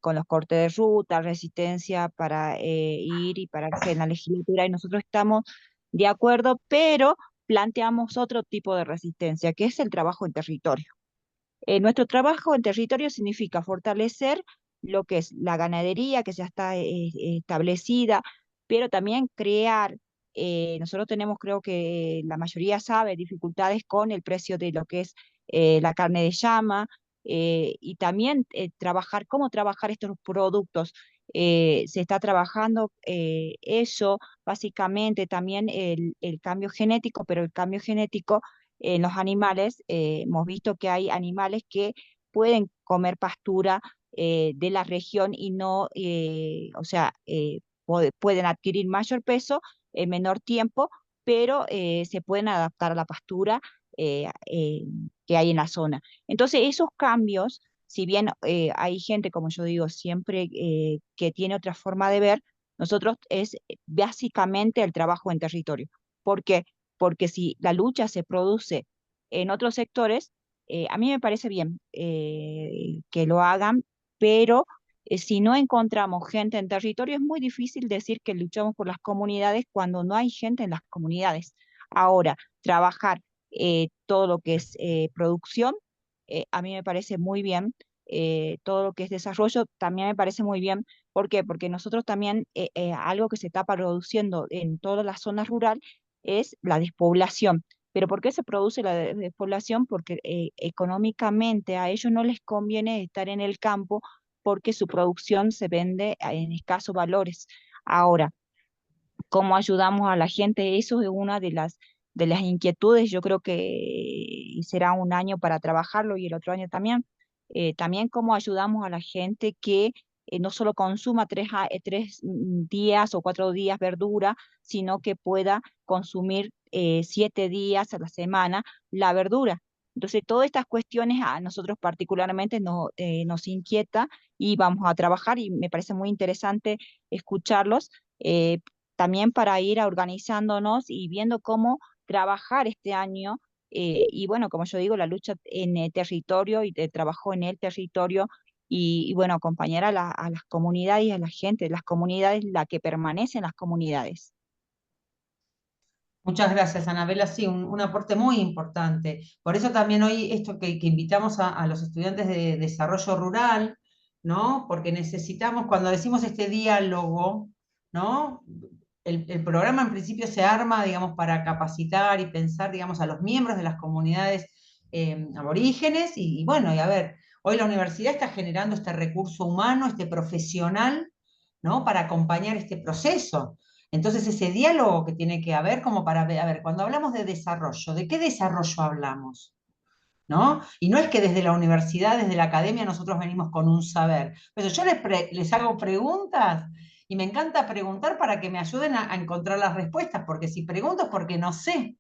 H: con los cortes de ruta, resistencia para ir y pararse en la legislatura, y nosotros estamos de acuerdo, pero planteamos otro tipo de resistencia, que es el trabajo en territorio. Nuestro trabajo en territorio significa fortalecer lo que es la ganadería, que ya está establecida, pero también crear, nosotros tenemos, creo que la mayoría sabe, dificultades con el precio de lo que es la carne de llama, y también cómo trabajar estos productos. Se está trabajando eso, básicamente también el cambio genético, pero el cambio genético en los animales, hemos visto que hay animales que pueden comer pastura de la región y no, o sea, pueden adquirir mayor peso en menor tiempo, pero se pueden adaptar a la pastura que hay en la zona. Entonces, esos cambios, si bien hay gente, como yo digo, siempre que tiene otra forma de ver, nosotros es básicamente el trabajo en territorio. ¿Por qué? Porque si la lucha se produce en otros sectores, a mí me parece bien que lo hagan, pero si no encontramos gente en territorio, es muy difícil decir que luchamos por las comunidades cuando no hay gente en las comunidades. Ahora, trabajar todo lo que es producción, a mí me parece muy bien. Todo lo que es desarrollo también me parece muy bien. ¿Por qué? Porque nosotros también, algo que se está produciendo en todas las zonas rurales es la despoblación. ¿Pero por qué se produce la despoblación? Porque económicamente a ellos no les conviene estar en el campo porque su producción se vende en escasos valores. Ahora, ¿cómo ayudamos a la gente? Eso es una de las inquietudes. Yo creo que será un año para trabajarlo y el otro año también. También cómo ayudamos a la gente que no solo consuma tres días o 4 días verdura, sino que pueda consumir 7 días a la semana la verdura. Entonces, todas estas cuestiones a nosotros particularmente nos inquieta y vamos a trabajar, y me parece muy interesante escucharlos. También para ir organizándonos y viendo cómo trabajar este año. Y bueno, como yo digo, la lucha en el territorio y el trabajo en el territorio, y bueno, acompañar a las comunidades y a la gente, las comunidades, la que permanece en las comunidades.
A: Muchas gracias, Anabela. Sí, un aporte muy importante. Por eso también hoy esto que invitamos a los estudiantes de desarrollo rural, ¿no? Porque necesitamos, cuando decimos este diálogo, ¿no? El programa en principio se arma, digamos, para capacitar y pensar, digamos, a los miembros de las comunidades aborígenes y bueno, y a ver, hoy la universidad está generando este recurso humano, este profesional, ¿no? Para acompañar este proceso. Entonces, ese diálogo que tiene que haber como para ver, a ver, cuando hablamos de desarrollo, ¿de qué desarrollo hablamos? ¿No? Y no es que desde la universidad, desde la academia, nosotros venimos con un saber. Pero yo les hago preguntas y me encanta preguntar para que me ayuden a encontrar las respuestas, porque si pregunto es porque no sé,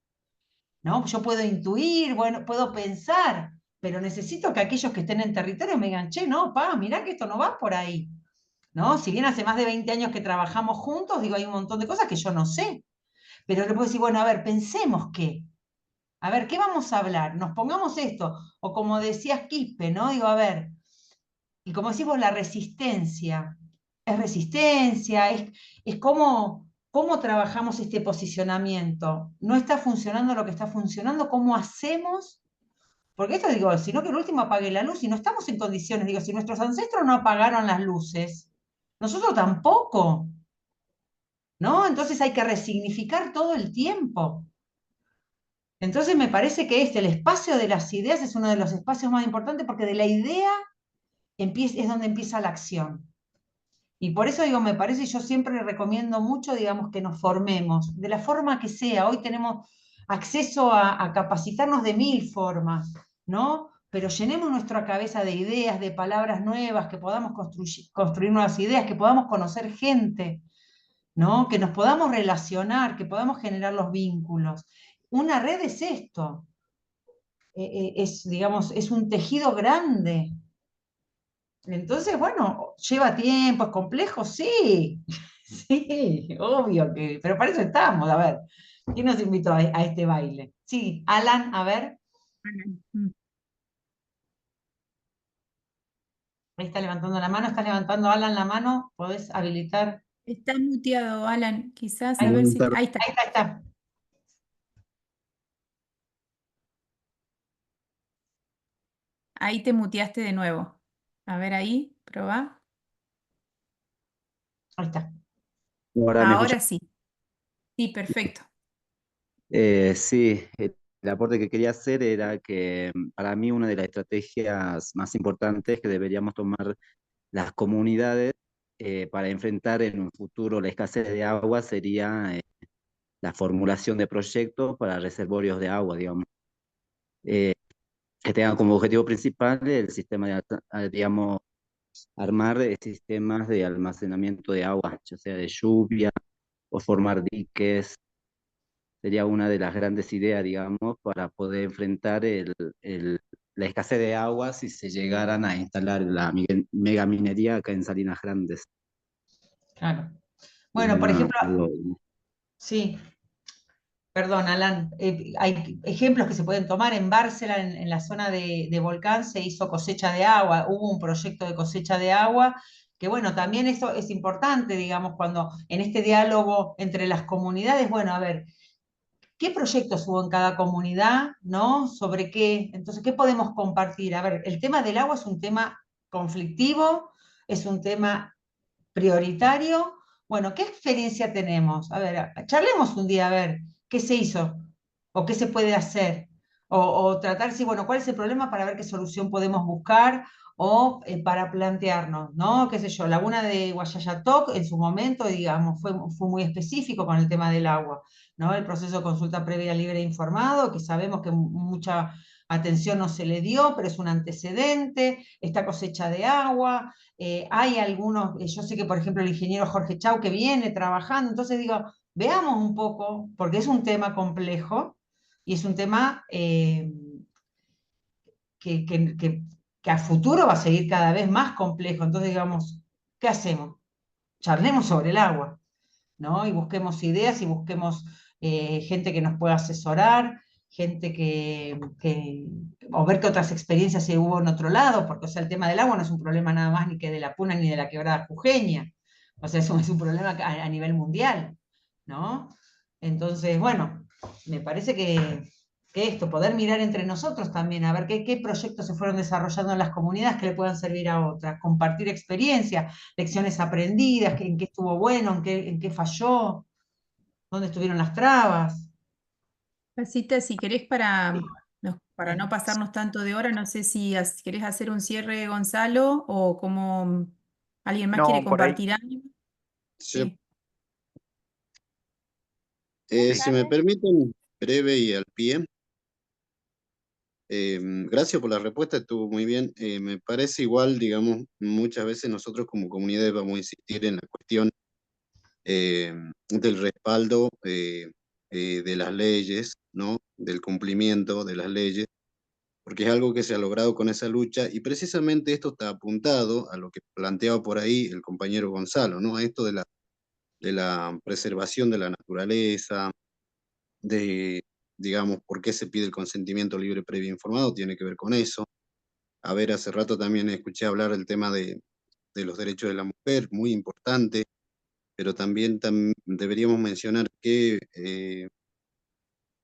A: ¿no? Yo puedo intuir, bueno, puedo pensar, pero necesito que aquellos que estén en territorio me digan, che, no, mirá que esto no va por ahí. ¿No? Si bien hace más de 20 años que trabajamos juntos, digo, hay un montón de cosas que yo no sé. pero le puedo decir, bueno, a ver, pensemos qué. A ver, ¿qué vamos a hablar? Nos pongamos esto. O como decías Quispe, ¿no? Digo, a ver, y como decimos, la resistencia. Es resistencia, es cómo trabajamos este posicionamiento. No está funcionando lo que está funcionando, ¿cómo hacemos? Porque esto digo, si no que el último apague la luz y no estamos en condiciones, digo, si nuestros ancestros no apagaron las luces, nosotros tampoco, ¿no? Entonces hay que resignificar todo el tiempo. Entonces me parece que el espacio de las ideas es uno de los espacios más importantes porque de la idea es donde empieza la acción. Y por eso digo, me parece, yo siempre recomiendo mucho, digamos, que nos formemos, de la forma que sea. Hoy tenemos acceso a capacitarnos de 1000 formas, ¿no? Pero llenemos nuestra cabeza de ideas, de palabras nuevas, que podamos construir nuevas ideas, que podamos conocer gente, ¿no? Que nos podamos relacionar, que podamos generar los vínculos. Una red es esto, digamos, es un tejido grande. Entonces, bueno, lleva tiempo, es complejo, sí, sí, obvio que, pero para eso estamos, a ver, ¿quién nos invitó a este baile? Sí, Alan, a ver, ahí está levantando la mano, está levantando Alan la mano, ¿podés habilitar?
B: Está muteado, Alan. Quizás, a
A: Ahí,
B: ver
G: Buenas
B: si...
G: tardes.
B: Ahí está.
A: ahí está.
B: Ahí te muteaste de nuevo. A ver ahí, probá.
A: Ahí está.
I: Ahora me escucha.
B: Ahora sí. Sí, perfecto.
I: Sí, el aporte que quería hacer era que para mí una de las estrategias más importantes que deberíamos tomar las comunidades para enfrentar en un futuro la escasez de agua sería la formulación de proyectos para reservorios de agua, digamos, eh, que tengan como objetivo principal el sistema digamos, armar sistemas de almacenamiento de agua, ya sea de lluvia o formar diques. Sería una de las grandes ideas, digamos, para poder enfrentar la escasez de agua si se llegaran a instalar la megaminería acá en Salinas Grandes.
A: Claro. Bueno, por ejemplo,
I: Algo-
A: sí, perdón, Alan, hay ejemplos que se pueden tomar. En Bárcela, en la zona de Volcán, se hizo cosecha de agua, hubo un proyecto de cosecha de agua, que bueno, también eso es importante, digamos, cuando en este diálogo entre las comunidades, bueno, a ver, ¿qué proyectos hubo en cada comunidad, no? ¿Sobre qué? Entonces, ¿qué podemos compartir? A ver, el tema del agua es un tema conflictivo, es un tema prioritario. Bueno, ¿qué experiencia tenemos? A ver, charlemos un día a ver qué se hizo o qué se puede hacer. O tratar, sí, bueno, cuál es el problema para ver qué solución podemos buscar o para plantearnos, ¿no? Qué sé yo, Laguna de Guayayatoc en su momento, digamos, fue muy específico con el tema del agua, ¿no? El proceso de consulta previa libre e informado, que sabemos que mucha atención no se le dio, pero es un antecedente, esta cosecha de agua, hay algunos, yo sé que por ejemplo el ingeniero Jorge Chau que viene trabajando, entonces digo, veamos un poco, porque es un tema complejo y es un tema que, que- que- que a futuro va a seguir cada vez más complejo, entonces digamos, ¿qué hacemos? Charlemos sobre el agua, ¿no? Y busquemos ideas y busquemos gente que nos pueda asesorar, gente o ver qué otras experiencias se hubo en otro lado, porque o sea, el tema del agua no es un problema nada más ni que de la Puna ni de la Quebrada Jujeña, o sea, es un problema a nivel mundial, ¿no? Entonces, bueno, me parece que esto, poder mirar entre nosotros también, a ver qué proyectos se fueron desarrollando en las comunidades que le puedan servir a otras, compartir experiencias, lecciones aprendidas, en qué estuvo bueno, en qué falló, dónde estuvieron las trabas.
B: Pasita, si querés para no pasarnos tanto de hora, no sé si querés hacer un cierre, Gonzalo, o como alguien más quiere
E: No, por ahí.
B: compartir algo.
G: Sí.
B: Sí.
G: Si me permiten, breve y al pie. Gracias por la respuesta, estuvo muy bien. Me parece igual, digamos, muchas veces nosotros como comunidades vamos a insistir en la cuestión del respaldo de las leyes, ¿no? Del cumplimiento de las leyes, porque es algo que se ha logrado con esa lucha y precisamente esto está apuntado a lo que planteaba por ahí el compañero Gonzalo, ¿no? A esto de la preservación de la naturaleza, digamos, por qué se pide el consentimiento libre previo informado, tiene que ver con eso. A ver, hace rato también escuché hablar del tema de los derechos de la mujer, muy importante, pero también deberíamos mencionar qué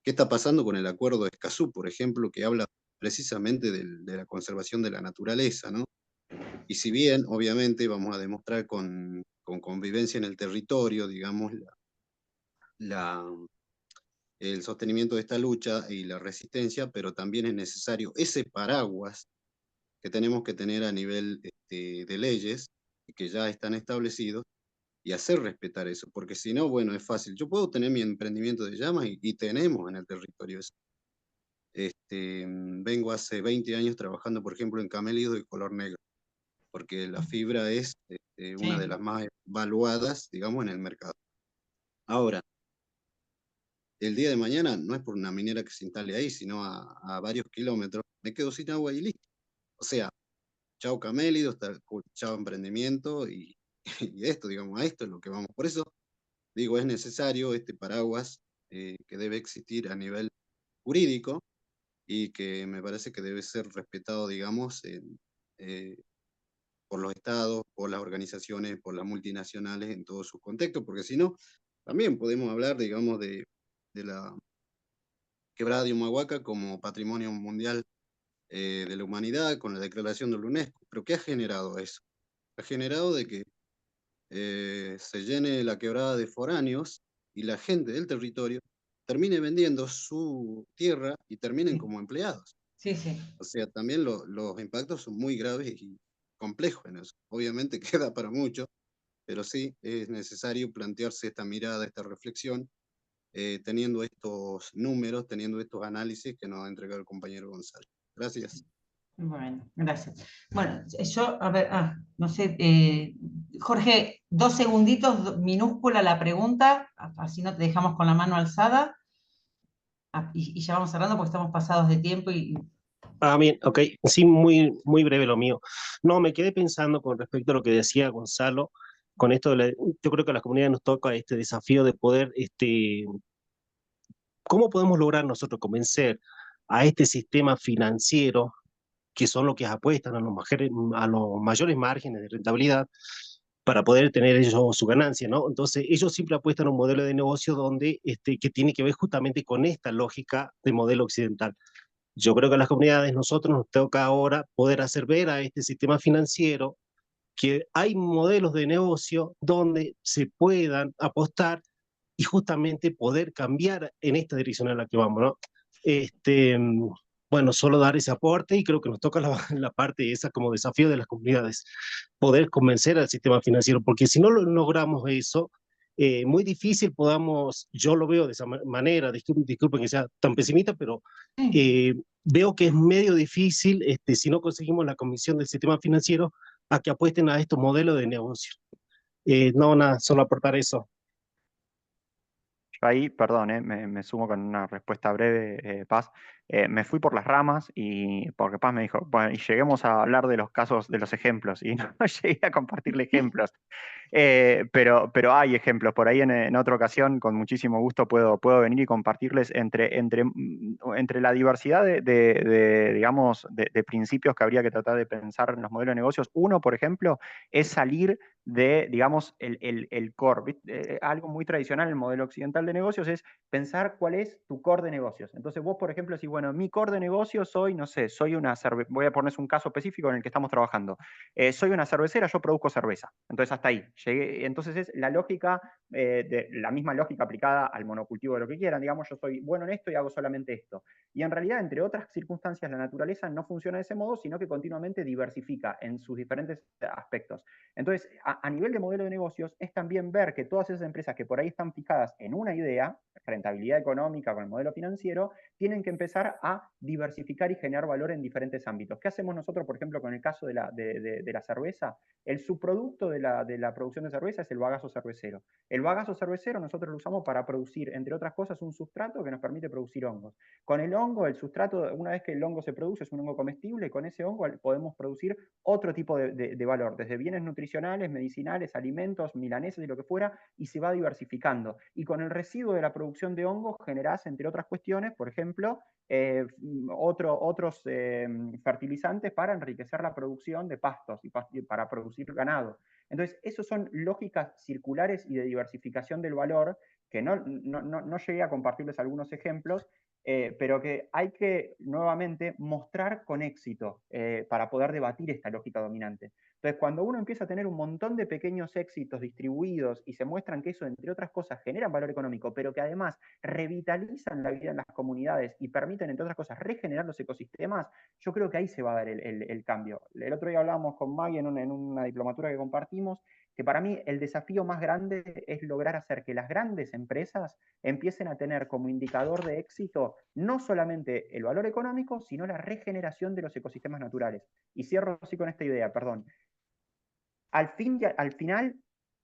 G: está pasando con el acuerdo de Escazú, por ejemplo, que habla precisamente de la conservación de la naturaleza, ¿no? Y si bien, obviamente, vamos a demostrar con convivencia en el territorio, digamos, el sostenimiento de esta lucha y la resistencia, pero también es necesario ese paraguas que tenemos que tener a nivel de leyes y que ya están establecidos y hacer respetar eso, porque si no, bueno, es fácil. Yo puedo tener mi emprendimiento de llamas y tenemos en el territorio eso. Vengo hace 20 años trabajando, por ejemplo, en camélidos de color negro, porque la fibra es una de las más valuadas, digamos, en el mercado. Ahora, el día de mañana no es por una minera que se instale ahí, sino a varios kilómetros, me quedo sin agua y listo. O sea, chao camélidos, chao emprendimiento y esto, digamos, a esto es lo que vamos. Por eso digo, es necesario este paraguas que debe existir a nivel jurídico y que me parece que debe ser respetado, digamos, por los estados, por las organizaciones, por las multinacionales en todos sus contextos, porque si no, también podemos hablar, digamos, de la quebrada de Humahuaca como patrimonio mundial de la humanidad con la declaración de la UNESCO. ¿Pero qué ha generado eso? Ha generado de que se llene la quebrada de foráneos y la gente del territorio termine vendiendo su tierra y terminen como empleados.
A: Sí, sí.
G: O sea, también los impactos son muy graves y complejos en eso. Obviamente queda para mucho, pero sí es necesario plantearse esta mirada, esta reflexión, teniendo estos números, teniendo estos análisis que nos ha entregado el compañero Gonzalo. Gracias.
A: Bueno, gracias. Bueno, yo, a ver, no sé, Jorge, 2 segunditos, minúscula la pregunta, así no te dejamos con la mano alzada, y ya vamos cerrando porque estamos pasados de tiempo y...
J: Bien, ok. Sí, muy breve lo mío. No, me quedé pensando con respecto a lo que decía Gonzalo, con esto yo creo que a la comunidad nos toca este desafío de poder, ¿cómo podemos lograr nosotros convencer a este sistema financiero, que son los que apuestan a a los mayores márgenes de rentabilidad, para poder tener ellos su ganancia, ¿no? Entonces, ellos siempre apuestan a un modelo de negocio que tiene que ver justamente con esta lógica de modelo occidental. Yo creo que a las comunidades, nosotros nos toca ahora poder hacer ver a este sistema financiero que hay modelos de negocio donde se puedan apostar y justamente poder cambiar en esta dirección en la que vamos, ¿no? Bueno, solo dar ese aporte y creo que nos toca la parte esa como desafío de las comunidades, poder convencer al sistema financiero, porque si no logramos eso, muy difícil podamos, yo lo veo de esa manera, disculpen que sea tan pesimista, pero veo que es medio difícil si no conseguimos la convicción del sistema financiero a que apuesten a estos modelos de negocio. No, nada, solo aportar eso.
E: Yo ahí, perdón, me sumo con una respuesta breve, Paz. Me fui por las ramas y porque Paz me dijo, bueno, y lleguemos a hablar de los casos, de los ejemplos, y no llegué a compartirle ejemplos. Pero hay ejemplos. Por ahí en otra ocasión, con muchísimo gusto, puedo venir y compartirles entre la diversidad digamos, de principios que habría que tratar de pensar en los modelos de negocios. Uno, por ejemplo, es salir de, digamos, el core. Algo muy tradicional en el modelo occidental de negocios es pensar cuál es tu core de negocios. Entonces vos, por ejemplo, decís, bueno, mi core de negocios soy, no sé, voy a ponerles un caso específico en el que estamos trabajando. Soy una cervecera, yo produzco cerveza. Entonces hasta ahí. Entonces es la lógica, la misma lógica aplicada al monocultivo de lo que quieran. Digamos, yo soy bueno en esto y hago solamente esto. Y en realidad, entre otras circunstancias, la naturaleza no funciona de ese modo, sino que continuamente diversifica en sus diferentes aspectos. Entonces, a nivel de modelo de negocios, es también ver que todas esas empresas que por ahí están fijadas en una idea, rentabilidad económica con el modelo financiero, tienen que empezar a diversificar y generar valor en diferentes ámbitos. ¿Qué hacemos nosotros, por ejemplo, con el caso de la cerveza?
F: El subproducto de la producción de cerveza es el bagazo cervecero. El bagazo cervecero nosotros lo usamos para producir, entre otras cosas, un sustrato que nos permite producir hongos. Con el hongo, el sustrato, una vez que el hongo se produce, es un hongo comestible, y con ese hongo podemos producir otro tipo de valor, desde bienes nutricionales, medicinales, alimentos, milanesas y lo que fuera, y se va diversificando. Y con el residuo de la producción de hongos generás, entre otras cuestiones, por ejemplo, otros fertilizantes para enriquecer la producción de pastos y para producir ganado. Entonces, esas son lógicas circulares y de diversificación del valor, que no llegué a compartirles algunos ejemplos, pero que hay que nuevamente mostrar con éxito para poder debatir esta lógica dominante. Entonces, cuando uno empieza a tener un montón de pequeños éxitos distribuidos y se muestran que eso, entre otras cosas, generan valor económico, pero que además revitalizan la vida en las comunidades y permiten, entre otras cosas, regenerar los ecosistemas, yo creo que ahí se va a dar el cambio. El otro día hablábamos con Maggie en una diplomatura que compartimos, que para mí el desafío más grande es lograr hacer que las grandes empresas empiecen a tener como indicador de éxito no solamente el valor económico, sino la regeneración de los ecosistemas naturales. Y cierro así con esta idea, perdón. Al final,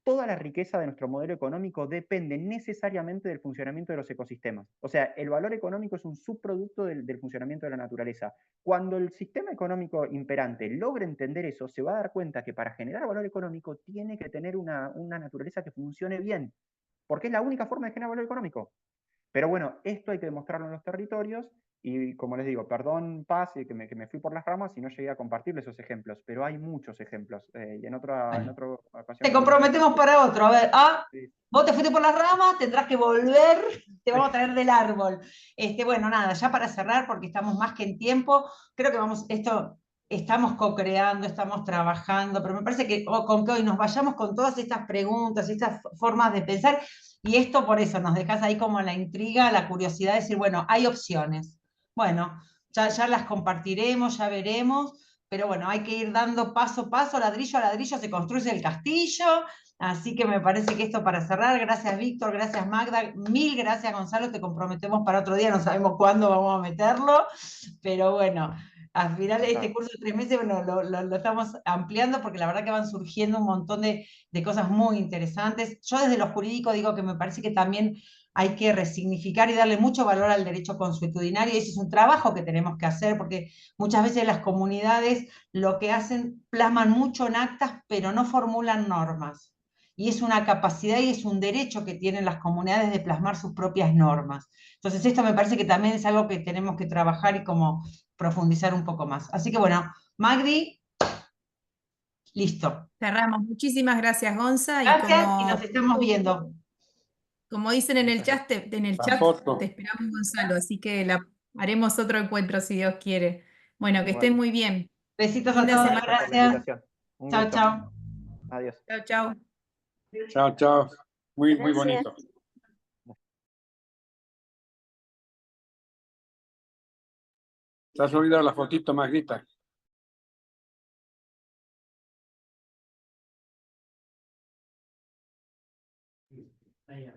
F: toda la riqueza de nuestro modelo económico depende necesariamente del funcionamiento de los ecosistemas. O sea, el valor económico es un subproducto del funcionamiento de la naturaleza. Cuando el sistema económico imperante logre entender eso, se va a dar cuenta que para generar valor económico tiene que tener una naturaleza que funcione bien, porque es la única forma de generar valor económico. Pero bueno, esto hay que demostrarlo en los territorios y, como les digo, perdón, Paz, que me fui por las ramas y no llegué a compartirles esos ejemplos, pero hay muchos ejemplos. Y en otra ocasión...
A: Te comprometemos para otro. A ver,
F: Sí.
A: vos te fuiste por las ramas, tendrás que volver, te vamos a traer del árbol. Bueno, nada, ya para cerrar, porque estamos más que en tiempo, creo que estamos co-creando, estamos trabajando, pero me parece que con que hoy nos vayamos con todas estas preguntas, estas formas de pensar, y esto por eso nos dejas ahí como la intriga, la curiosidad de decir, bueno, hay opciones. Bueno, ya las compartiremos, ya veremos, pero bueno, hay que ir dando paso a paso, ladrillo a ladrillo se construye el castillo, así que me parece que esto para cerrar, gracias Víctor, gracias Magda, mil gracias Gonzalo, te comprometemos para otro día, no sabemos cuándo vamos a meterlo, pero bueno, al final este curso de 3 meses, bueno, lo estamos ampliando porque la verdad que van surgiendo un montón de cosas muy interesantes. Yo desde lo jurídico digo que me parece que también hay que resignificar y darle mucho valor al derecho consuetudinario, y ese es un trabajo que tenemos que hacer, porque muchas veces las comunidades lo que hacen, plasman mucho en actas, pero no formulan normas. Y es una capacidad y es un derecho que tienen las comunidades de plasmar sus propias normas. Entonces esto me parece que también es algo que tenemos que trabajar y como profundizar un poco más. Así que bueno, Magdi, listo.
B: Cerramos. Muchísimas gracias, Gonza.
A: Gracias y nos estamos viendo.
B: Como dicen en el chat, te esperamos, Gonzalo, así que haremos otro encuentro si Dios quiere. Bueno, que estén muy bien.
A: Besitos
B: Linda
A: a todos,
B: semana.
A: gracias. Chao, chao.
F: Adiós.
B: Chao, chao.
C: Chao, chao. Muy
H: Gracias.
C: bonito. ¿Te has olvidado la fotito, Magrita?
K: Ahí.